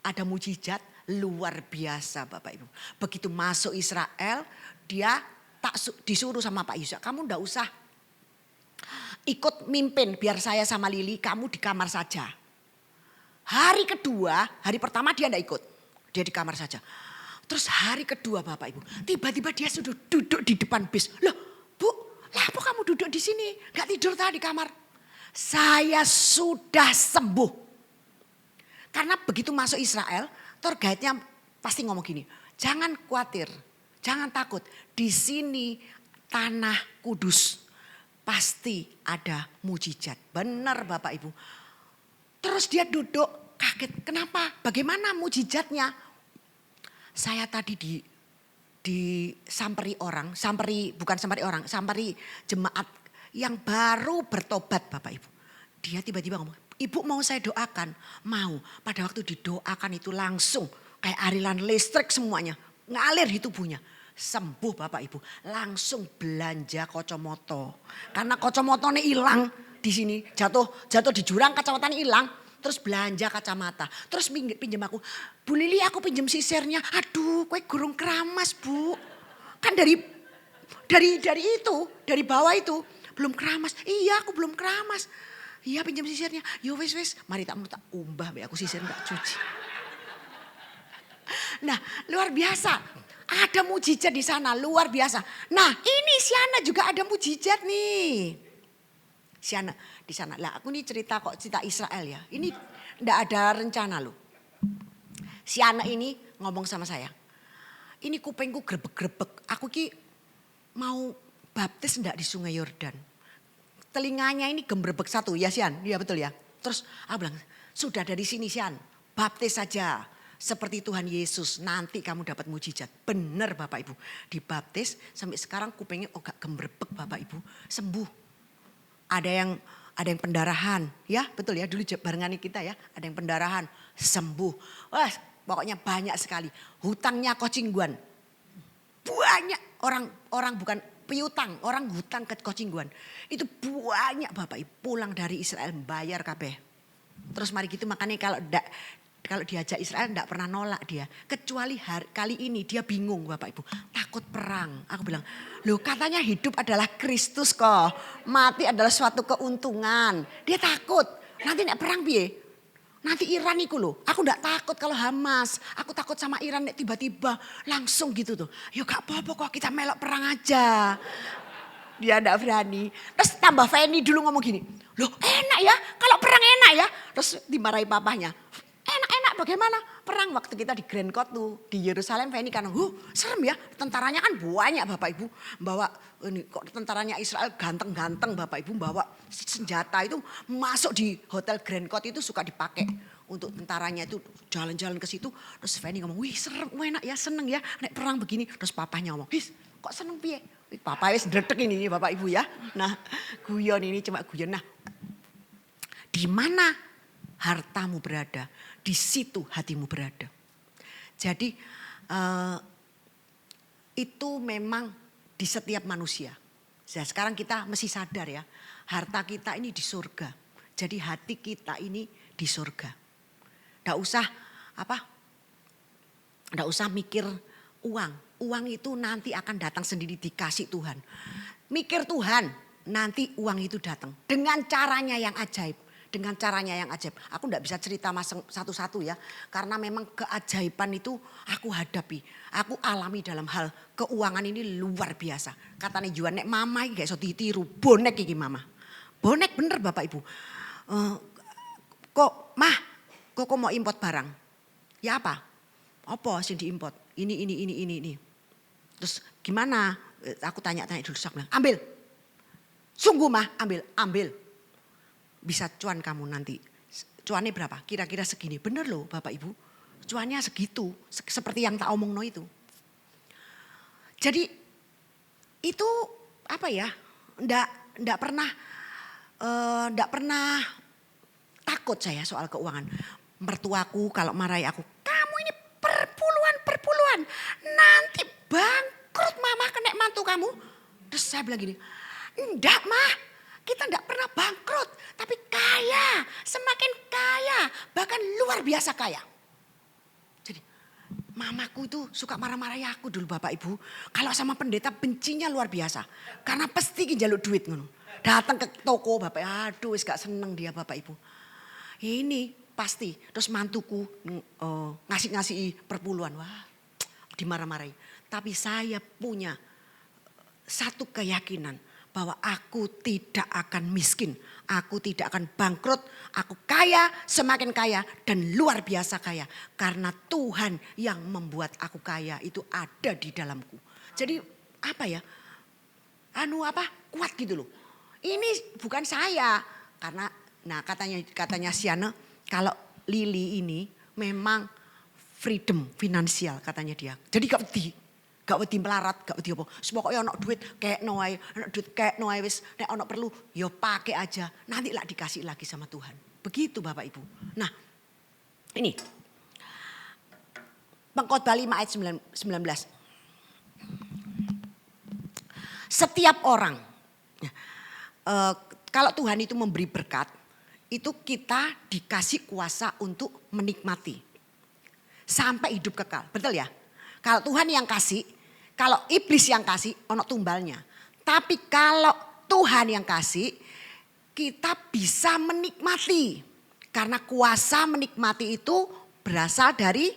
ada mujizat? Luar biasa Bapak Ibu. Begitu masuk Israel, dia disuruh sama Pak Yusa, kamu ndak usah ikut mimpin, biar saya sama Lili, kamu di kamar saja. Hari kedua, hari pertama dia ndak ikut, dia di kamar saja. Terus hari kedua Bapak Ibu, tiba-tiba dia sudah duduk di depan bis. Loh Bu, lah apa kamu duduk di sini? Gak tidur tadi di kamar? Saya sudah sembuh. Karena begitu masuk Israel, tour guide-nya pasti ngomong gini, jangan khawatir, jangan takut, di sini tanah kudus. Pasti ada mujizat. Benar Bapak Ibu. Terus dia duduk kaget. Kenapa? Bagaimana mujizatnya? Saya tadi disamperi orang. Samperi jemaat yang baru bertobat Bapak Ibu. Dia tiba-tiba ngomong, Ibu mau saya doakan? Mau. Pada waktu didoakan itu langsung kayak aliran listrik semuanya. Ngalir di tubuhnya. Sembuh Bapak Ibu, langsung belanja kacamata. Karena kacamatanya hilang di sini, jatuh di jurang, kacamatanya hilang. Terus belanja kacamata. Terus pinjam aku, Bu Lili aku pinjam sisirnya. Aduh, kowe gurung keramas Bu. Kan dari itu, dari bawah itu belum keramas. Iya, aku belum keramas. Iya, pinjam sisirnya. Yo wis, mari tak umbah be aku sisir tak cuci. Nah, luar biasa. Ada mujizat di sana, luar biasa. Nah, ini Siana juga ada mujizat nih. Siana di sana. Lah, aku nih cerita Israel ya. Ini enggak ada rencana loh. Siana ini ngomong sama saya. Ini kupingku grebek-grebek. Aku ki mau baptis enggak di Sungai Yordan. Telinganya ini gembrebek satu ya Sian. Iya betul ya. Terus aku bilang, sudah dari sini Sian, baptis saja. Seperti Tuhan Yesus, nanti kamu dapat mujizat. Benar Bapak Ibu, dibaptis sampai sekarang kupingnya agak gembrebek Bapak Ibu, sembuh. Ada yang pendarahan, ya betul ya, dulu barengan kita ya, ada yang pendarahan, sembuh. Wah, pokoknya banyak sekali. Hutangnya Kocingguan. Banyak orang bukan piutang, orang hutang ke Kocingguan. Itu banyak Bapak Ibu, pulang dari Israel bayar kabeh. Terus mari gitu, makanya kalau diajak Israel enggak pernah nolak dia. Kecuali kali ini dia bingung Bapak Ibu. Takut perang. Aku bilang, loh katanya hidup adalah Kristus kok. Mati adalah suatu keuntungan. Dia takut. Nanti nek perang piye? Nanti Iran iku loh. Aku enggak takut kalau Hamas. Aku takut sama Iran nek tiba-tiba langsung gitu tuh. Yo gak apa-apa kok kita melok perang aja. Dia enggak berani. Terus tambah Feni dulu ngomong gini. Loh enak ya kalau perang enak ya. Terus dimarahi papahnya. Enak-enak bagaimana perang waktu kita di Grand Court tuh di Yerusalem Feni kan serem ya, tentaranya kan banyak Bapak Ibu, bawa ini kok tentaranya Israel ganteng-ganteng Bapak Ibu, bawa senjata itu masuk di hotel Grand Court itu suka dipakai untuk tentaranya itu jalan-jalan ke situ. Terus Feni ngomong, wih serem, enak ya, seneng ya nek perang begini. Terus papanya ngomong, kok seneng piye? Papa wis ndredeg ini Bapak Ibu ya. Nah guyon ini cuma guyon. Nah di mana hartamu berada, di situ hatimu berada. Jadi itu memang di setiap manusia. Nah, sekarang kita mesti sadar ya, harta kita ini di surga. Jadi hati kita ini di surga. Nggak usah mikir uang. Uang itu nanti akan datang sendiri dikasih Tuhan. Mikir Tuhan, nanti uang itu datang dengan caranya yang ajaib. Dengan caranya yang ajaib. Aku enggak bisa cerita satu-satu ya. Karena memang keajaiban itu aku hadapi. Aku alami dalam hal keuangan ini luar biasa. Katanya Juan, nek mama ini gak iso ditiru. Bonek ini mama. Bonek bener Bapak Ibu. Kok mau import barang? Ya apa? Apa sih diimport? Ini. Terus gimana? Aku tanya-tanya dulu. Saya bilang, ambil. Sungguh mah ambil. Bisa cuan kamu nanti. Cuannya berapa? Kira-kira segini. Bener loh Bapak Ibu. Cuannya segitu. Seperti yang tak omong no itu. Jadi itu apa ya? Nggak pernah takut saya soal keuangan. Mertuaku kalau marahi aku. Kamu ini perpuluhan. Nanti bangkrut mama kena mantu kamu. Terus saya bilang gini. Enggak mah. Kita enggak pernah bangkrut, tapi kaya, semakin kaya, bahkan luar biasa kaya. Jadi Mamaku itu suka marah-marahi aku dulu Bapak Ibu. Kalau sama pendeta bencinya luar biasa. Karena pasti njaluk duit ngono. Datang ke toko Bapak, aduh wis gak seneng dia Bapak Ibu. Ini pasti. Terus mantuku ngasih perpuluhan. Wah, dimarah-marahi. Tapi saya punya satu keyakinan bahwa aku tidak akan miskin. Aku tidak akan bangkrut. Aku kaya, semakin kaya dan luar biasa kaya. Karena Tuhan yang membuat aku kaya itu ada di dalamku. Jadi apa ya? Kuat gitu loh. Ini bukan saya. Karena katanya Siana kalau Lili ini memang freedom finansial katanya dia. Jadi gak wedi melarat, gak wedi apa. Pokoknya ono duit kayak noai, wis nek ono perlu yo pakai aja. Nanti lah dikasih lagi sama Tuhan. Begitu Bapak Ibu. Nah, ini Pengkhotbah 5 ayat 19. Setiap orang kalau Tuhan itu memberi berkat, itu kita dikasih kuasa untuk menikmati sampai hidup kekal. Betul ya? Kalau Tuhan yang kasih, kalau iblis yang kasih, ono tumbalnya. Tapi kalau Tuhan yang kasih, kita bisa menikmati. Karena kuasa menikmati itu berasal dari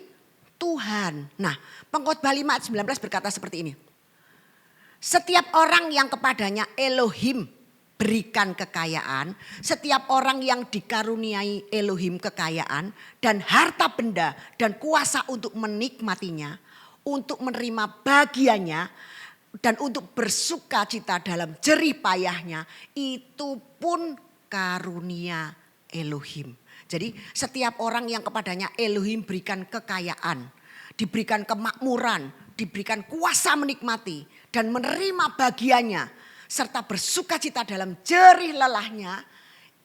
Tuhan. Nah, Pengkhotbah 5 ayat 19 berkata seperti ini. Setiap orang yang kepadanya Elohim berikan kekayaan, setiap orang yang dikaruniai Elohim kekayaan dan harta benda dan kuasa untuk menikmatinya, untuk menerima bagiannya dan untuk bersuka cita dalam jerih payahnya, itu pun karunia Elohim. Jadi setiap orang yang kepadanya Elohim berikan kekayaan, diberikan kemakmuran, diberikan kuasa menikmati dan menerima bagiannya serta bersuka cita dalam jerih lelahnya,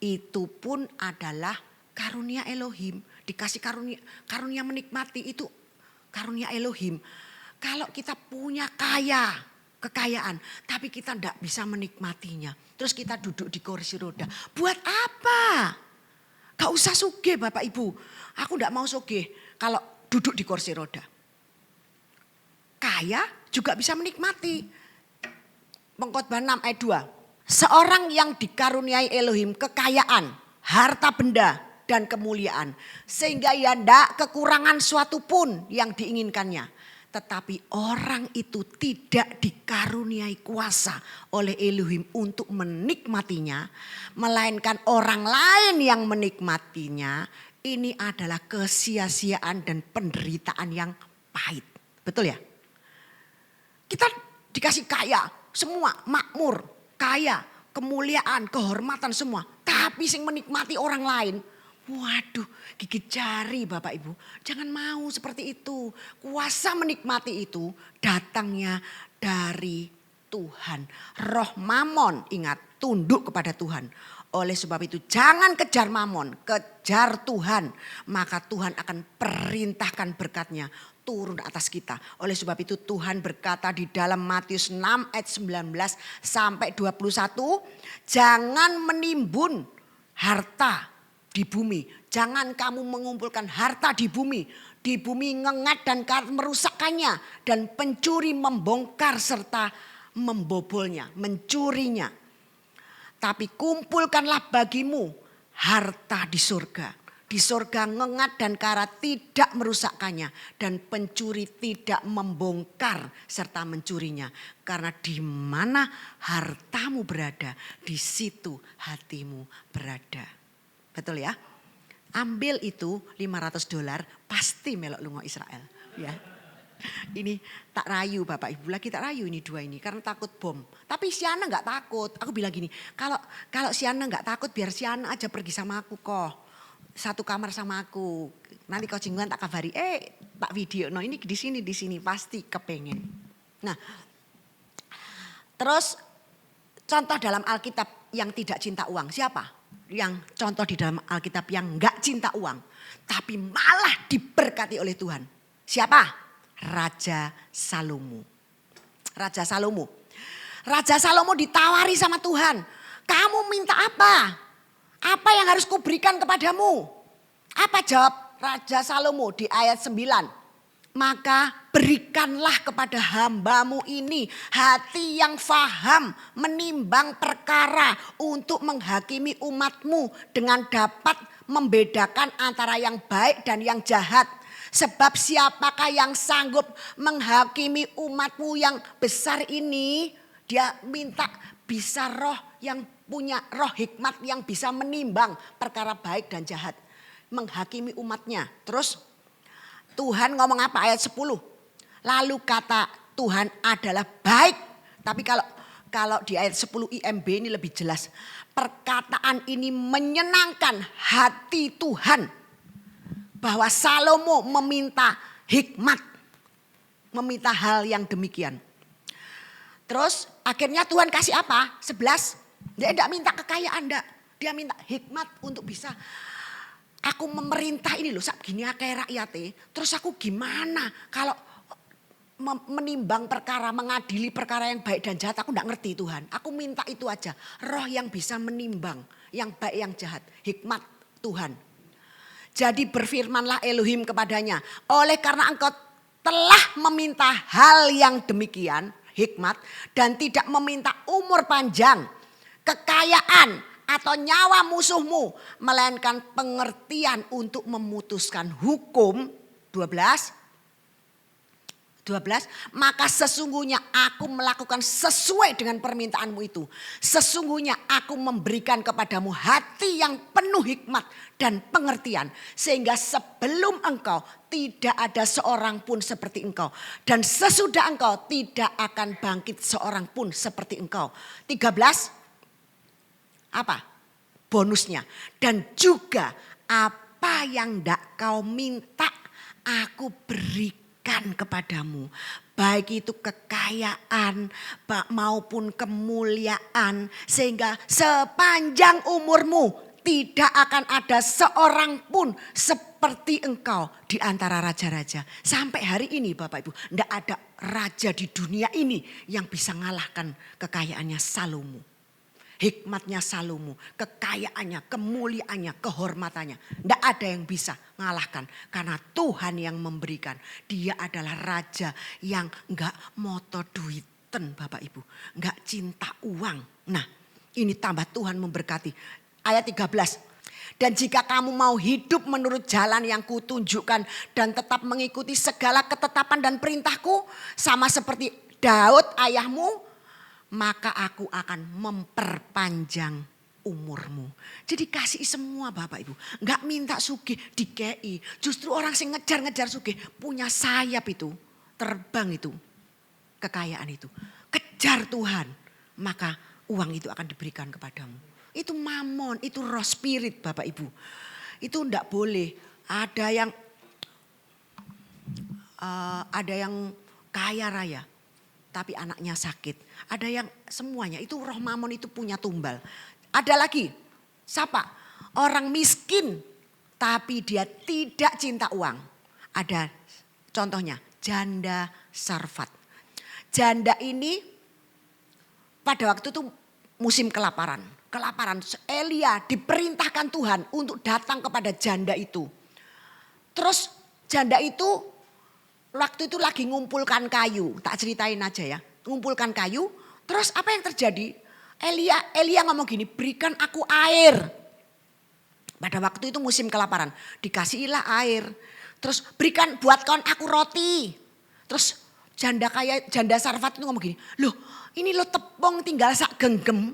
itu pun adalah karunia Elohim. Dikasih karunia menikmati itu karunia Elohim. Kalau kita punya kekayaan, tapi kita tidak bisa menikmatinya. Terus kita duduk di kursi roda. Buat apa? Gak usah sugih Bapak Ibu. Aku tidak mau sugih kalau duduk di kursi roda. Kaya juga bisa menikmati. Pengkhotbah 6 ayat 2. Seorang yang dikaruniai Elohim kekayaan, harta benda dan kemuliaan. Sehingga ia tidak kekurangan suatu pun yang diinginkannya. Tetapi orang itu tidak dikaruniai kuasa oleh Elohim untuk menikmatinya. Melainkan orang lain yang menikmatinya. Ini adalah kesia-siaan dan penderitaan yang pahit. Betul ya? Kita dikasih kaya, semua makmur, kaya, kemuliaan, kehormatan semua. Tapi sing menikmati orang lain. Waduh, gigit jari Bapak Ibu. Jangan mau seperti itu. Kuasa menikmati itu datangnya dari Tuhan. Roh mamon, ingat, tunduk kepada Tuhan. Oleh sebab itu jangan kejar mamon, kejar Tuhan. Maka Tuhan akan perintahkan berkatnya turun atas kita. Oleh sebab itu Tuhan berkata di dalam Matius 6 ayat 19 sampai 21. Jangan menimbun harta di bumi. Jangan kamu mengumpulkan harta di bumi. Di bumi ngengat dan merusakkannya. Dan pencuri membongkar serta membobolnya, mencurinya. Tapi kumpulkanlah bagimu harta di surga. Di surga ngengat dan karat tidak merusakkannya. Dan pencuri tidak membongkar serta mencurinya. Karena di mana hartamu berada, di situ hatimu berada. Betul ya? Ambil itu $500 pasti melok lungo Israel. Ya. Ini tak rayu Bapak Ibu, lagi tak rayu ini dua ini karena takut bom. Tapi Siana gak takut. Aku bilang gini, kalau Siana gak takut biar Siana aja pergi sama aku kok. Satu kamar sama aku. Nanti kau cingguan tak kabari, tak video. No ini di sini pasti kepengen. Nah, terus contoh dalam Alkitab yang tidak cinta uang siapa? Yang contoh di dalam Alkitab yang gak cinta uang. Tapi malah diberkati oleh Tuhan. Siapa? Raja Salomo. Raja Salomo. Raja Salomo ditawari sama Tuhan. Kamu minta apa? Apa yang harus kuberikan kepadamu? Apa jawab Raja Salomo di ayat 9? Maka berikanlah kepada hambamu ini hati yang faham menimbang perkara untuk menghakimi umatmu dengan dapat membedakan antara yang baik dan yang jahat. Sebab siapakah yang sanggup menghakimi umatmu yang besar ini? Dia minta bisa roh yang punya roh hikmat yang bisa menimbang perkara baik dan jahat. Menghakimi umatnya. Terus Tuhan ngomong apa ayat 10. Lalu kata Tuhan adalah baik. Tapi kalau di ayat 10 IMB ini lebih jelas. Perkataan ini menyenangkan hati Tuhan. Bahwa Salomo meminta hikmat. Meminta hal yang demikian. Terus akhirnya Tuhan kasih apa? 11. Dia tidak minta kekayaan. Enggak. Dia minta hikmat untuk bisa. Aku memerintah ini loh, gini kayak rakyatnya. Terus aku gimana kalau menimbang perkara, mengadili perkara yang baik dan jahat. Aku enggak ngerti Tuhan. Aku minta itu aja. Roh yang bisa menimbang yang baik yang jahat. Hikmat Tuhan. Jadi berfirmanlah Elohim kepadanya. Oleh karena engkau telah meminta hal yang demikian, hikmat. Dan tidak meminta umur panjang, kekayaan atau nyawa musuhmu, melainkan pengertian untuk memutuskan hukum. 12. Maka sesungguhnya aku melakukan sesuai dengan permintaanmu itu. Sesungguhnya aku memberikan kepadamu hati yang penuh hikmat dan pengertian. Sehingga sebelum engkau tidak ada seorang pun seperti engkau. Dan sesudah engkau tidak akan bangkit seorang pun seperti engkau. 13. Apa? Bonusnya. Dan juga apa yang tidak kau minta aku berikan kepadamu. Baik itu kekayaan maupun kemuliaan. Sehingga sepanjang umurmu tidak akan ada seorang pun seperti engkau di antara raja-raja. Sampai hari ini Bapak Ibu, tidak ada raja di dunia ini yang bisa mengalahkan kekayaannya Salomo. Hikmatnya Salomo, kekayaannya, kemuliaannya, kehormatannya. Tidak ada yang bisa mengalahkan. Karena Tuhan yang memberikan. Dia adalah raja yang enggak moto duiten Bapak Ibu. Enggak cinta uang. Nah ini tambah Tuhan memberkati. Ayat 13. Dan jika kamu mau hidup menurut jalan yang kutunjukkan dan tetap mengikuti segala ketetapan dan perintahku. Sama seperti Daud ayahmu. Maka aku akan memperpanjang umurmu. Jadi kasih semua Bapak Ibu. Enggak minta sugih dikei. Justru orang yang ngejar-ngejar sugih punya sayap itu. Terbang itu. Kekayaan itu. Kejar Tuhan. Maka uang itu akan diberikan kepadamu. Itu mamon, itu roh spirit Bapak Ibu. Itu enggak boleh. Ada yang kaya raya. Tapi anaknya sakit. Ada yang semuanya itu roh mamon itu punya tumbal. Ada lagi, siapa? Orang miskin tapi dia tidak cinta uang. Ada contohnya janda Sarfat. Janda ini pada waktu itu musim kelaparan. Elia diperintahkan Tuhan untuk datang kepada janda itu. Terus janda itu waktu itu lagi ngumpulkan kayu. Tak ceritain aja ya. Ngumpulkan kayu. Terus apa yang terjadi? Elia ngomong gini, berikan aku air. Pada waktu itu musim kelaparan. Dikasihilah air. Terus buatkan aku roti. Terus janda Sarfat itu ngomong gini. Loh ini lo tepung tinggal sak genggam.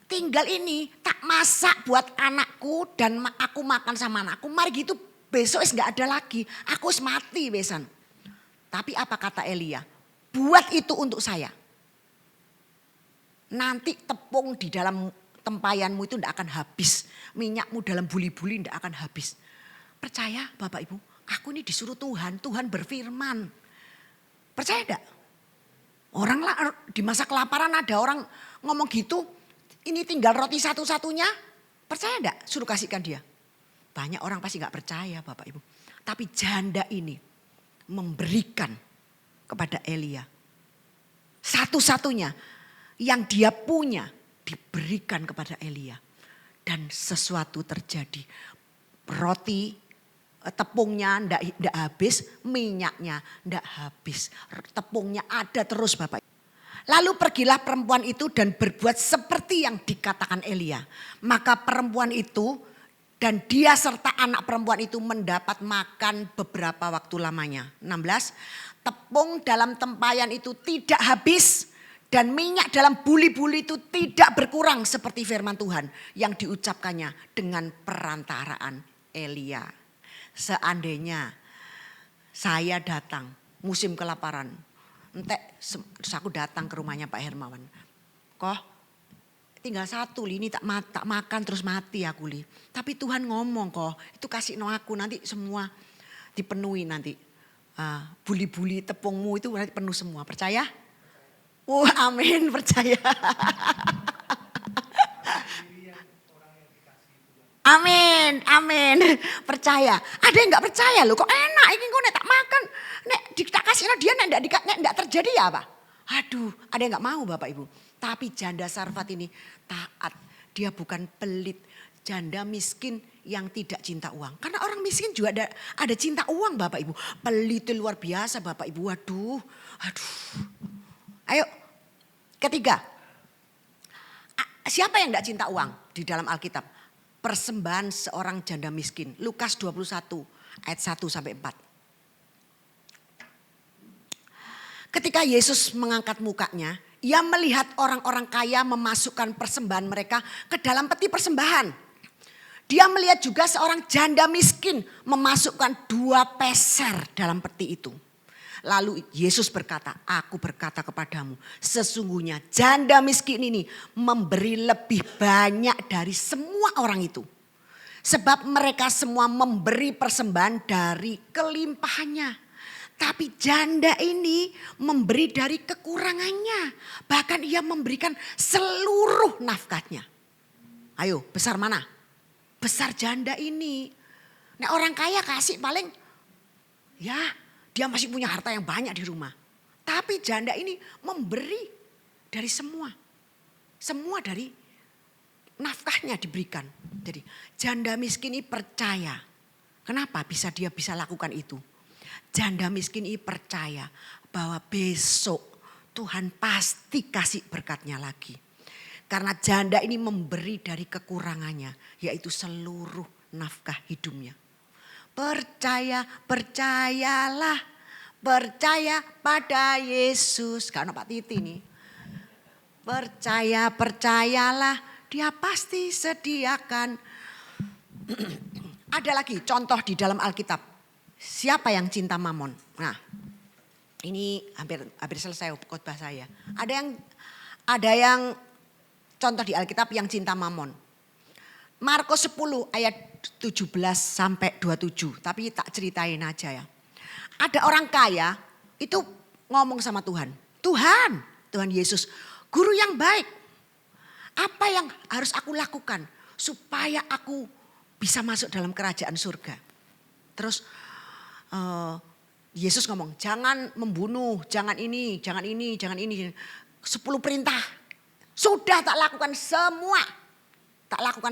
Tinggal ini tak masak buat anakku dan aku makan sama anakku. Mari gitu besok gak ada lagi. Aku mati besan. Tapi apa kata Elia? Buat itu untuk saya. Nanti tepung di dalam tempayanmu itu tidak akan habis. Minyakmu dalam buli-buli tidak akan habis. Percaya Bapak Ibu, aku ini disuruh Tuhan. Tuhan berfirman. Percaya tidak? Orang di masa kelaparan ada orang ngomong gitu. Ini tinggal roti satu-satunya. Percaya tidak? Suruh kasihkan dia. Banyak orang pasti gak percaya Bapak Ibu. Tapi janda ini memberikan kepada Elia. Satu-satunya yang dia punya diberikan kepada Elia. Dan sesuatu terjadi. Roti tepungnya ndak habis, minyaknya ndak habis. Tepungnya ada terus Bapak. Lalu pergilah perempuan itu dan berbuat seperti yang dikatakan Elia. Maka perempuan itu dan dia serta anak perempuan itu mendapat makan beberapa waktu lamanya. 16, tepung dalam tempayan itu tidak habis dan minyak dalam buli-buli itu tidak berkurang seperti firman Tuhan yang diucapkannya dengan perantaraan Elia. Seandainya saya datang musim kelaparan, terus aku datang ke rumahnya Pak Hermawan. Kok tinggal satu li, ini tak makan terus mati aku li. Tapi Tuhan ngomong kok itu kasih no aku nanti semua dipenuhi nanti. Buli-buli tepungmu itu nanti penuh semua, percaya? Amin, percaya. Amin, amin. Percaya. Ada yang nggak percaya loh, kok enak ini kok nek tak makan. Nek tak kasih dia nek enggak terjadi ya apa? Aduh, ada yang nggak mau Bapak Ibu. Tapi janda Sarfat ini taat. Dia bukan pelit. Janda miskin yang tidak cinta uang. Karena orang miskin juga ada cinta uang Bapak Ibu. Pelit itu luar biasa Bapak Ibu. Aduh. Ayo, ketiga. Siapa yang enggak cinta uang di dalam Alkitab? Persembahan seorang janda miskin. Lukas 21 ayat 1 sampai 4. Ketika Yesus mengangkat mukanya, ia melihat orang-orang kaya memasukkan persembahan mereka ke dalam peti persembahan. Dia melihat juga seorang janda miskin memasukkan 2 peser dalam peti itu. Lalu Yesus berkata, aku berkata kepadamu, sesungguhnya janda miskin ini memberi lebih banyak dari semua orang itu. Sebab mereka semua memberi persembahan dari kelimpahannya. Tapi janda ini memberi dari kekurangannya. Bahkan ia memberikan seluruh nafkahnya. Ayo, besar mana? Besar janda ini. Nah, orang kaya kasih paling ya dia masih punya harta yang banyak di rumah. Tapi janda ini memberi dari semua. Semua dari nafkahnya diberikan. Jadi janda miskin ini percaya. Kenapa dia bisa lakukan itu? Janda miskin ini percaya bahwa besok Tuhan pasti kasih berkatnya lagi. Karena janda ini memberi dari kekurangannya, yaitu seluruh nafkah hidupnya. Percayalah, percaya pada Yesus. Karena Pak Titi nih. Percayalah, dia pasti sediakan. Ada lagi contoh di dalam Alkitab. Siapa yang cinta mamon? Nah, ini hampir selesai khotbah saya. Ada yang contoh di Alkitab yang cinta mamon. Markus 10 ayat 17 sampai 27. Tapi tak ceritain aja ya. Ada orang kaya itu ngomong sama Tuhan. Tuhan Yesus, guru yang baik. Apa yang harus aku lakukan supaya aku bisa masuk dalam kerajaan surga? Terus Yesus ngomong, jangan membunuh, jangan ini. 10 perintah. Sudah tak lakukan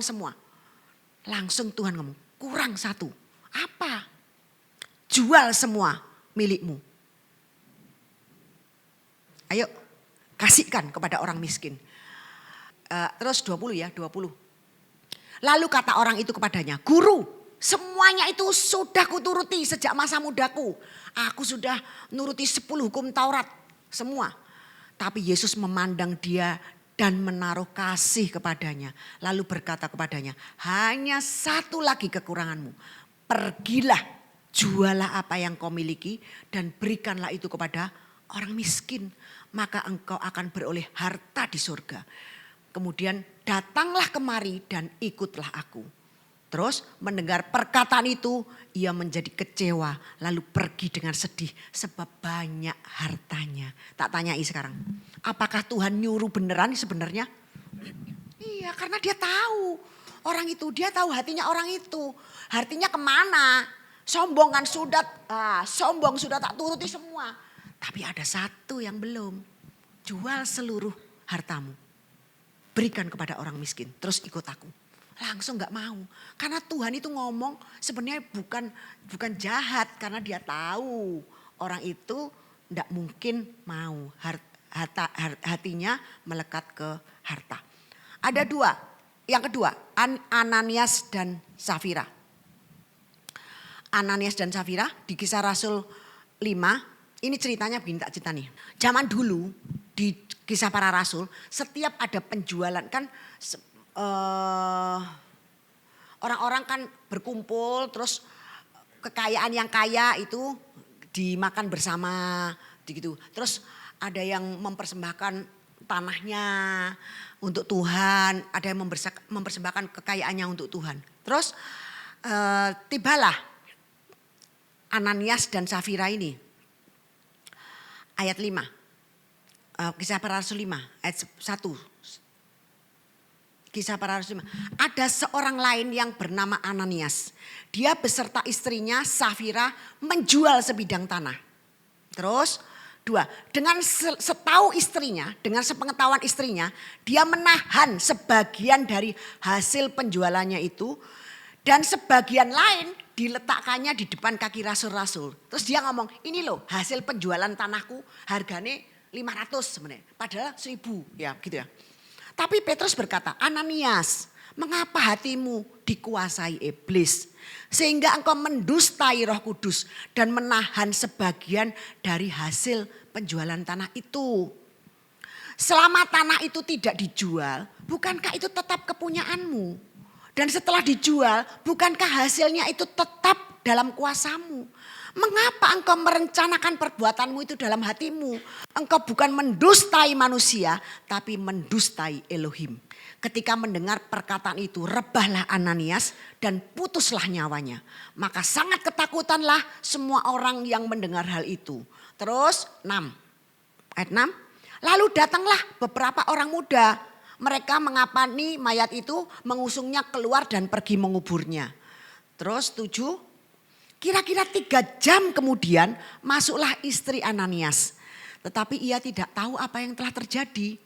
semua. Langsung Tuhan ngomong, kurang 1. Apa? Jual semua milikmu. Ayo kasihkan kepada orang miskin. Terus 20. Lalu kata orang itu kepadanya, guru, semuanya itu sudah kuturuti sejak masa mudaku. Aku sudah nuruti 10 hukum Taurat semua. Tapi Yesus memandang dia dan menaruh kasih kepadanya. Lalu berkata kepadanya, hanya 1 lagi kekuranganmu. Pergilah, jualah apa yang kau miliki dan berikanlah itu kepada orang miskin. Maka engkau akan beroleh harta di surga. Kemudian datanglah kemari dan ikutlah aku. Terus mendengar perkataan itu ia menjadi kecewa lalu pergi dengan sedih sebab banyak hartanya. Tak tanyai sekarang, apakah Tuhan nyuruh beneran sebenarnya? Iya, karena dia tahu orang itu, dia tahu hatinya orang itu. Hatinya kemana? Sombong kan sudah tak turuti semua. Tapi ada 1 yang belum. Jual seluruh hartamu. Berikan kepada orang miskin, terus ikut aku. Langsung nggak mau. Karena Tuhan itu ngomong sebenarnya bukan jahat. Karena dia tahu orang itu tidak mungkin mau. Hatinya melekat ke harta. Ada dua. Yang kedua, Ananias dan Safira. Ananias dan Safira di Kisah Rasul 5. Ini ceritanya begini, tak cerita nih. Zaman dulu di Kisah Para Rasul setiap ada penjualan kan orang-orang kan berkumpul terus kekayaan yang kaya itu dimakan bersama gitu. Terus ada yang mempersembahkan tanahnya untuk Tuhan, ada yang mempersembahkan kekayaannya untuk Tuhan. Terus tibalah Ananias dan Safira ini. Ayat 5. Kisah Para Rasul 5 ayat 1. Kisah Para Rasul 5. Ada seorang lain yang bernama Ananias. Dia beserta istrinya Safira menjual sebidang tanah. Terus 2. Dengan setahu istrinya, dengan sepengetahuan istrinya, dia menahan sebagian dari hasil penjualannya itu. Dan sebagian lain diletakkannya di depan kaki rasul-rasul. Terus dia ngomong, ini loh hasil penjualan tanahku harganya 500 sebenarnya. Padahal 1000 ya gitu ya. Tapi Petrus berkata, Ananias, mengapa hatimu dikuasai iblis? Sehingga engkau mendustai Roh Kudus dan menahan sebagian dari hasil penjualan tanah itu. Selama tanah itu tidak dijual, bukankah itu tetap kepunyaanmu? Dan setelah dijual, bukankah hasilnya itu tetap dalam kuasamu? Mengapa engkau merencanakan perbuatanmu itu dalam hatimu? Engkau bukan mendustai manusia, tapi mendustai Elohim. Ketika mendengar perkataan itu, rebahlah Ananias dan putuslah nyawanya. Maka sangat ketakutanlah semua orang yang mendengar hal itu. Terus 6, ayat 6. Lalu datanglah beberapa orang muda. Mereka mengapani mayat itu, mengusungnya keluar dan pergi menguburnya. Terus 7, kira-kira 3 jam kemudian masuklah istri Ananias. Tetapi ia tidak tahu apa yang telah terjadi.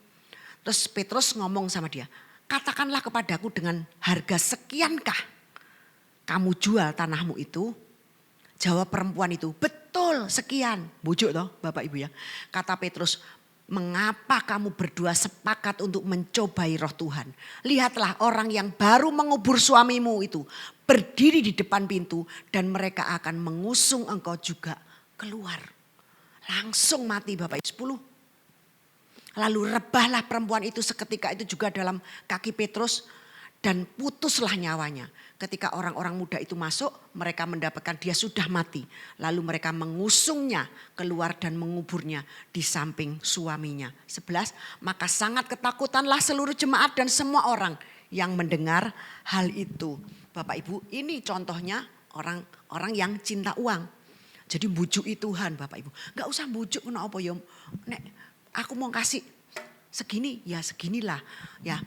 Terus Petrus ngomong sama dia, katakanlah kepadaku dengan harga sekiankah kamu jual tanahmu itu? Jawab perempuan itu, betul sekian. Bujuk toh Bapak Ibu ya. Kata Petrus, mengapa kamu berdua sepakat untuk mencobai roh Tuhan? Lihatlah orang yang baru mengubur suamimu itu berdiri di depan pintu dan mereka akan mengusung engkau juga keluar. Langsung mati Bapak Ibu. 10. Lalu rebahlah perempuan itu seketika itu juga dalam kaki Petrus dan putuslah nyawanya. Ketika orang-orang muda itu masuk, mereka mendapatkan dia sudah mati. Lalu mereka mengusungnya keluar dan menguburnya di samping suaminya. 11, maka sangat ketakutanlah seluruh jemaat dan semua orang yang mendengar hal itu. Bapak Ibu, ini contohnya orang yang cinta uang. Jadi bujui Tuhan Bapak Ibu. Gak usah bujuk kenapa ya. Nek, aku mau kasih segini, ya seginilah. Ya,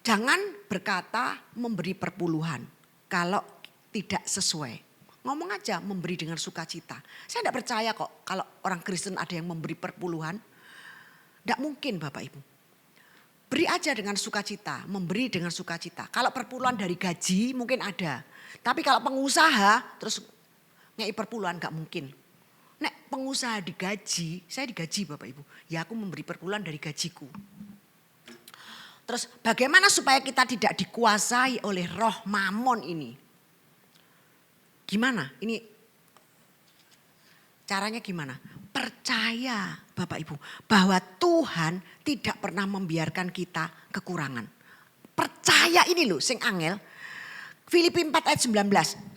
jangan berkata memberi perpuluhan kalau tidak sesuai. Ngomong aja memberi dengan sukacita. Saya tidak percaya kok kalau orang Kristen ada yang memberi perpuluhan. Tidak mungkin Bapak Ibu. Beri aja dengan sukacita, memberi dengan sukacita. Kalau perpuluhan dari gaji mungkin ada. Tapi kalau pengusaha terus ngei perpuluhan gak mungkin. Nek pengusaha digaji, saya digaji Bapak Ibu. Ya aku memberi perpuluhan dari gajiku. Terus bagaimana supaya kita tidak dikuasai oleh roh mamon ini? Gimana? Ini caranya gimana? Percaya Bapak Ibu bahwa Tuhan tidak pernah membiarkan kita kekurangan. Percaya ini loh sing angel. Filipi 4 ayat 19.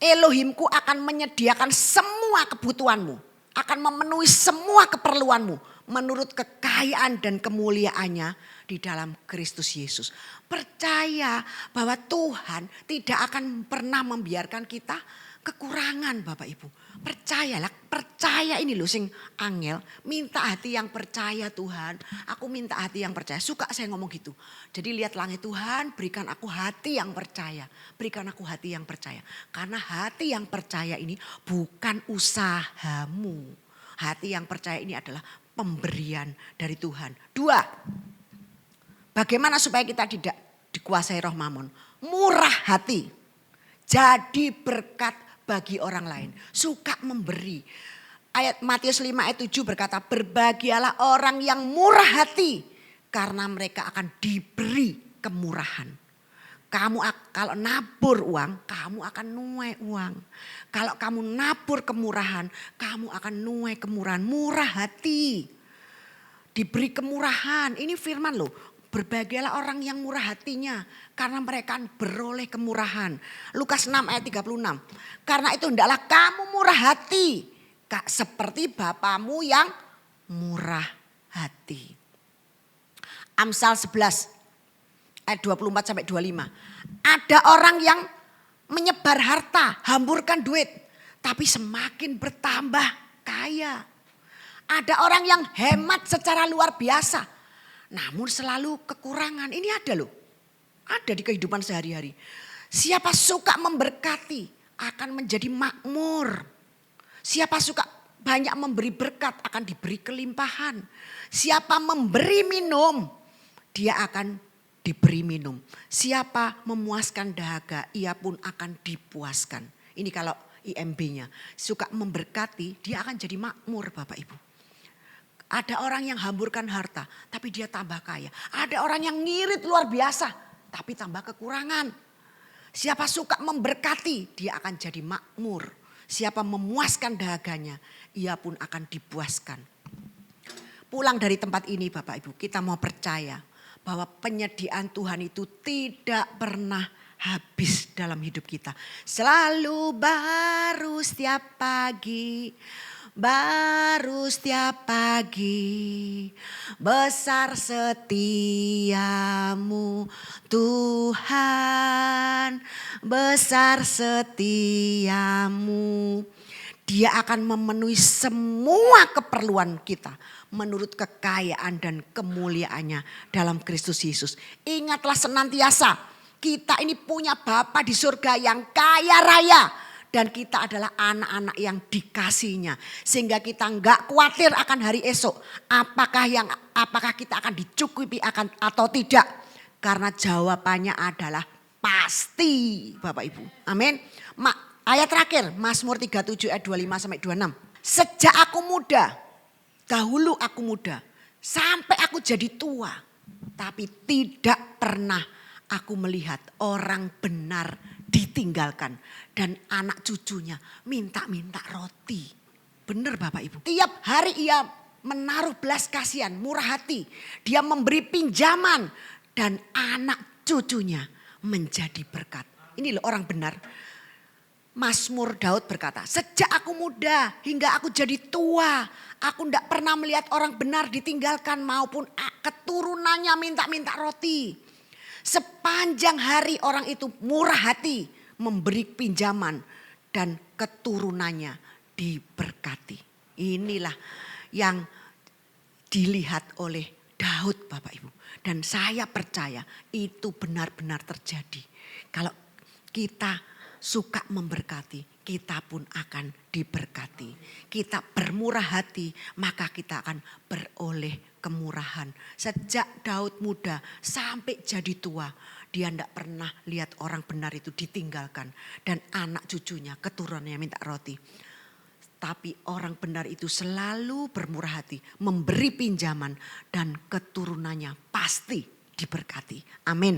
Elohimku akan menyediakan semua kebutuhanmu. Akan memenuhi semua keperluanmu. Menurut kekayaan dan kemuliaannya di dalam Kristus Yesus. Percaya bahwa Tuhan tidak akan pernah membiarkan kita kekurangan Bapak Ibu. Percayalah, percaya ini loh sing angel. Minta hati yang percaya Tuhan. Aku minta hati yang percaya. Suka saya ngomong gitu. Jadi lihat langit Tuhan, berikan aku hati yang percaya. Berikan aku hati yang percaya. Karena hati yang percaya ini bukan usahamu. Hati yang percaya ini adalah pemberian dari Tuhan. 2. Bagaimana supaya kita tidak dikuasai roh mamon. Murah hati, jadi berkat bagi orang lain. Suka memberi. Ayat Matius 5 ayat 7 berkata, berbahagialah orang yang murah hati, karena mereka akan diberi kemurahan. Kamu kalau nabur uang, kamu akan nuai uang. Kalau kamu nabur kemurahan, kamu akan nuai kemurahan. Murah hati, diberi kemurahan. Ini firman loh. Berbahagialah orang yang murah hatinya, karena mereka beroleh kemurahan. Lukas 6 ayat 36. Karena itu hendaklah kamu murah hati, seperti Bapamu yang murah hati. Amsal 11 ayat 24 sampai 25. Ada orang yang menyebar harta, hamburkan duit, tapi semakin bertambah kaya. Ada orang yang hemat secara luar biasa, namun selalu kekurangan. Ini ada loh. Ada di kehidupan sehari-hari. Siapa suka memberkati akan menjadi makmur. Siapa suka banyak memberi berkat akan diberi kelimpahan. Siapa memberi minum, dia akan diberi minum. Siapa memuaskan dahaga, ia pun akan dipuaskan. Ini kalau IMB-nya. Suka memberkati, dia akan jadi makmur Bapak Ibu. Ada orang yang hamburkan harta, tapi dia tambah kaya. Ada orang yang ngirit luar biasa, tapi tambah kekurangan. Siapa suka memberkati, dia akan jadi makmur. Siapa memuaskan dahaganya, ia pun akan dipuaskan. Pulang dari tempat ini Bapak Ibu, kita mau percaya bahwa penyediaan Tuhan itu tidak pernah habis dalam hidup kita. Selalu baru setiap pagi. Baru setiap pagi, besar setiamu Tuhan, besar setiamu. Dia akan memenuhi semua keperluan kita menurut kekayaan dan kemuliaannya dalam Kristus Yesus. Ingatlah senantiasa, kita ini punya Bapa di surga yang kaya raya. Dan kita adalah anak-anak yang dikasihinya. Sehingga kita enggak khawatir akan hari esok. Apakah kita akan dicukupi atau tidak. Karena jawabannya adalah pasti Bapak Ibu. Amin. Ayat terakhir Mazmur 37 ayat 25 sampai 26. Sejak aku muda, dahulu aku muda, sampai aku jadi tua. Tapi tidak pernah aku melihat orang benar ditinggalkan dan anak cucunya minta-minta roti. Benar Bapak Ibu. Tiap hari ia menaruh belas kasihan, murah hati. Dia memberi pinjaman dan anak cucunya menjadi berkat. Ini loh orang benar. Mazmur Daud berkata, sejak aku muda hingga aku jadi tua, aku tidak pernah melihat orang benar ditinggalkan maupun keturunannya minta-minta roti. Sepanjang hari orang itu murah hati, memberi pinjaman dan keturunannya diberkati. Inilah yang dilihat oleh Daud Bapak Ibu. Dan saya percaya itu benar-benar terjadi. Kalau kita suka memberkati, kita pun akan diberkati. Kita bermurah hati, maka kita akan beroleh kemurahan. Sejak Daud muda sampai jadi tua, dia tidak pernah lihat orang benar itu ditinggalkan. Dan anak cucunya, keturunannya minta roti. Tapi orang benar itu selalu bermurah hati, memberi pinjaman dan keturunannya pasti diberkati. Amin.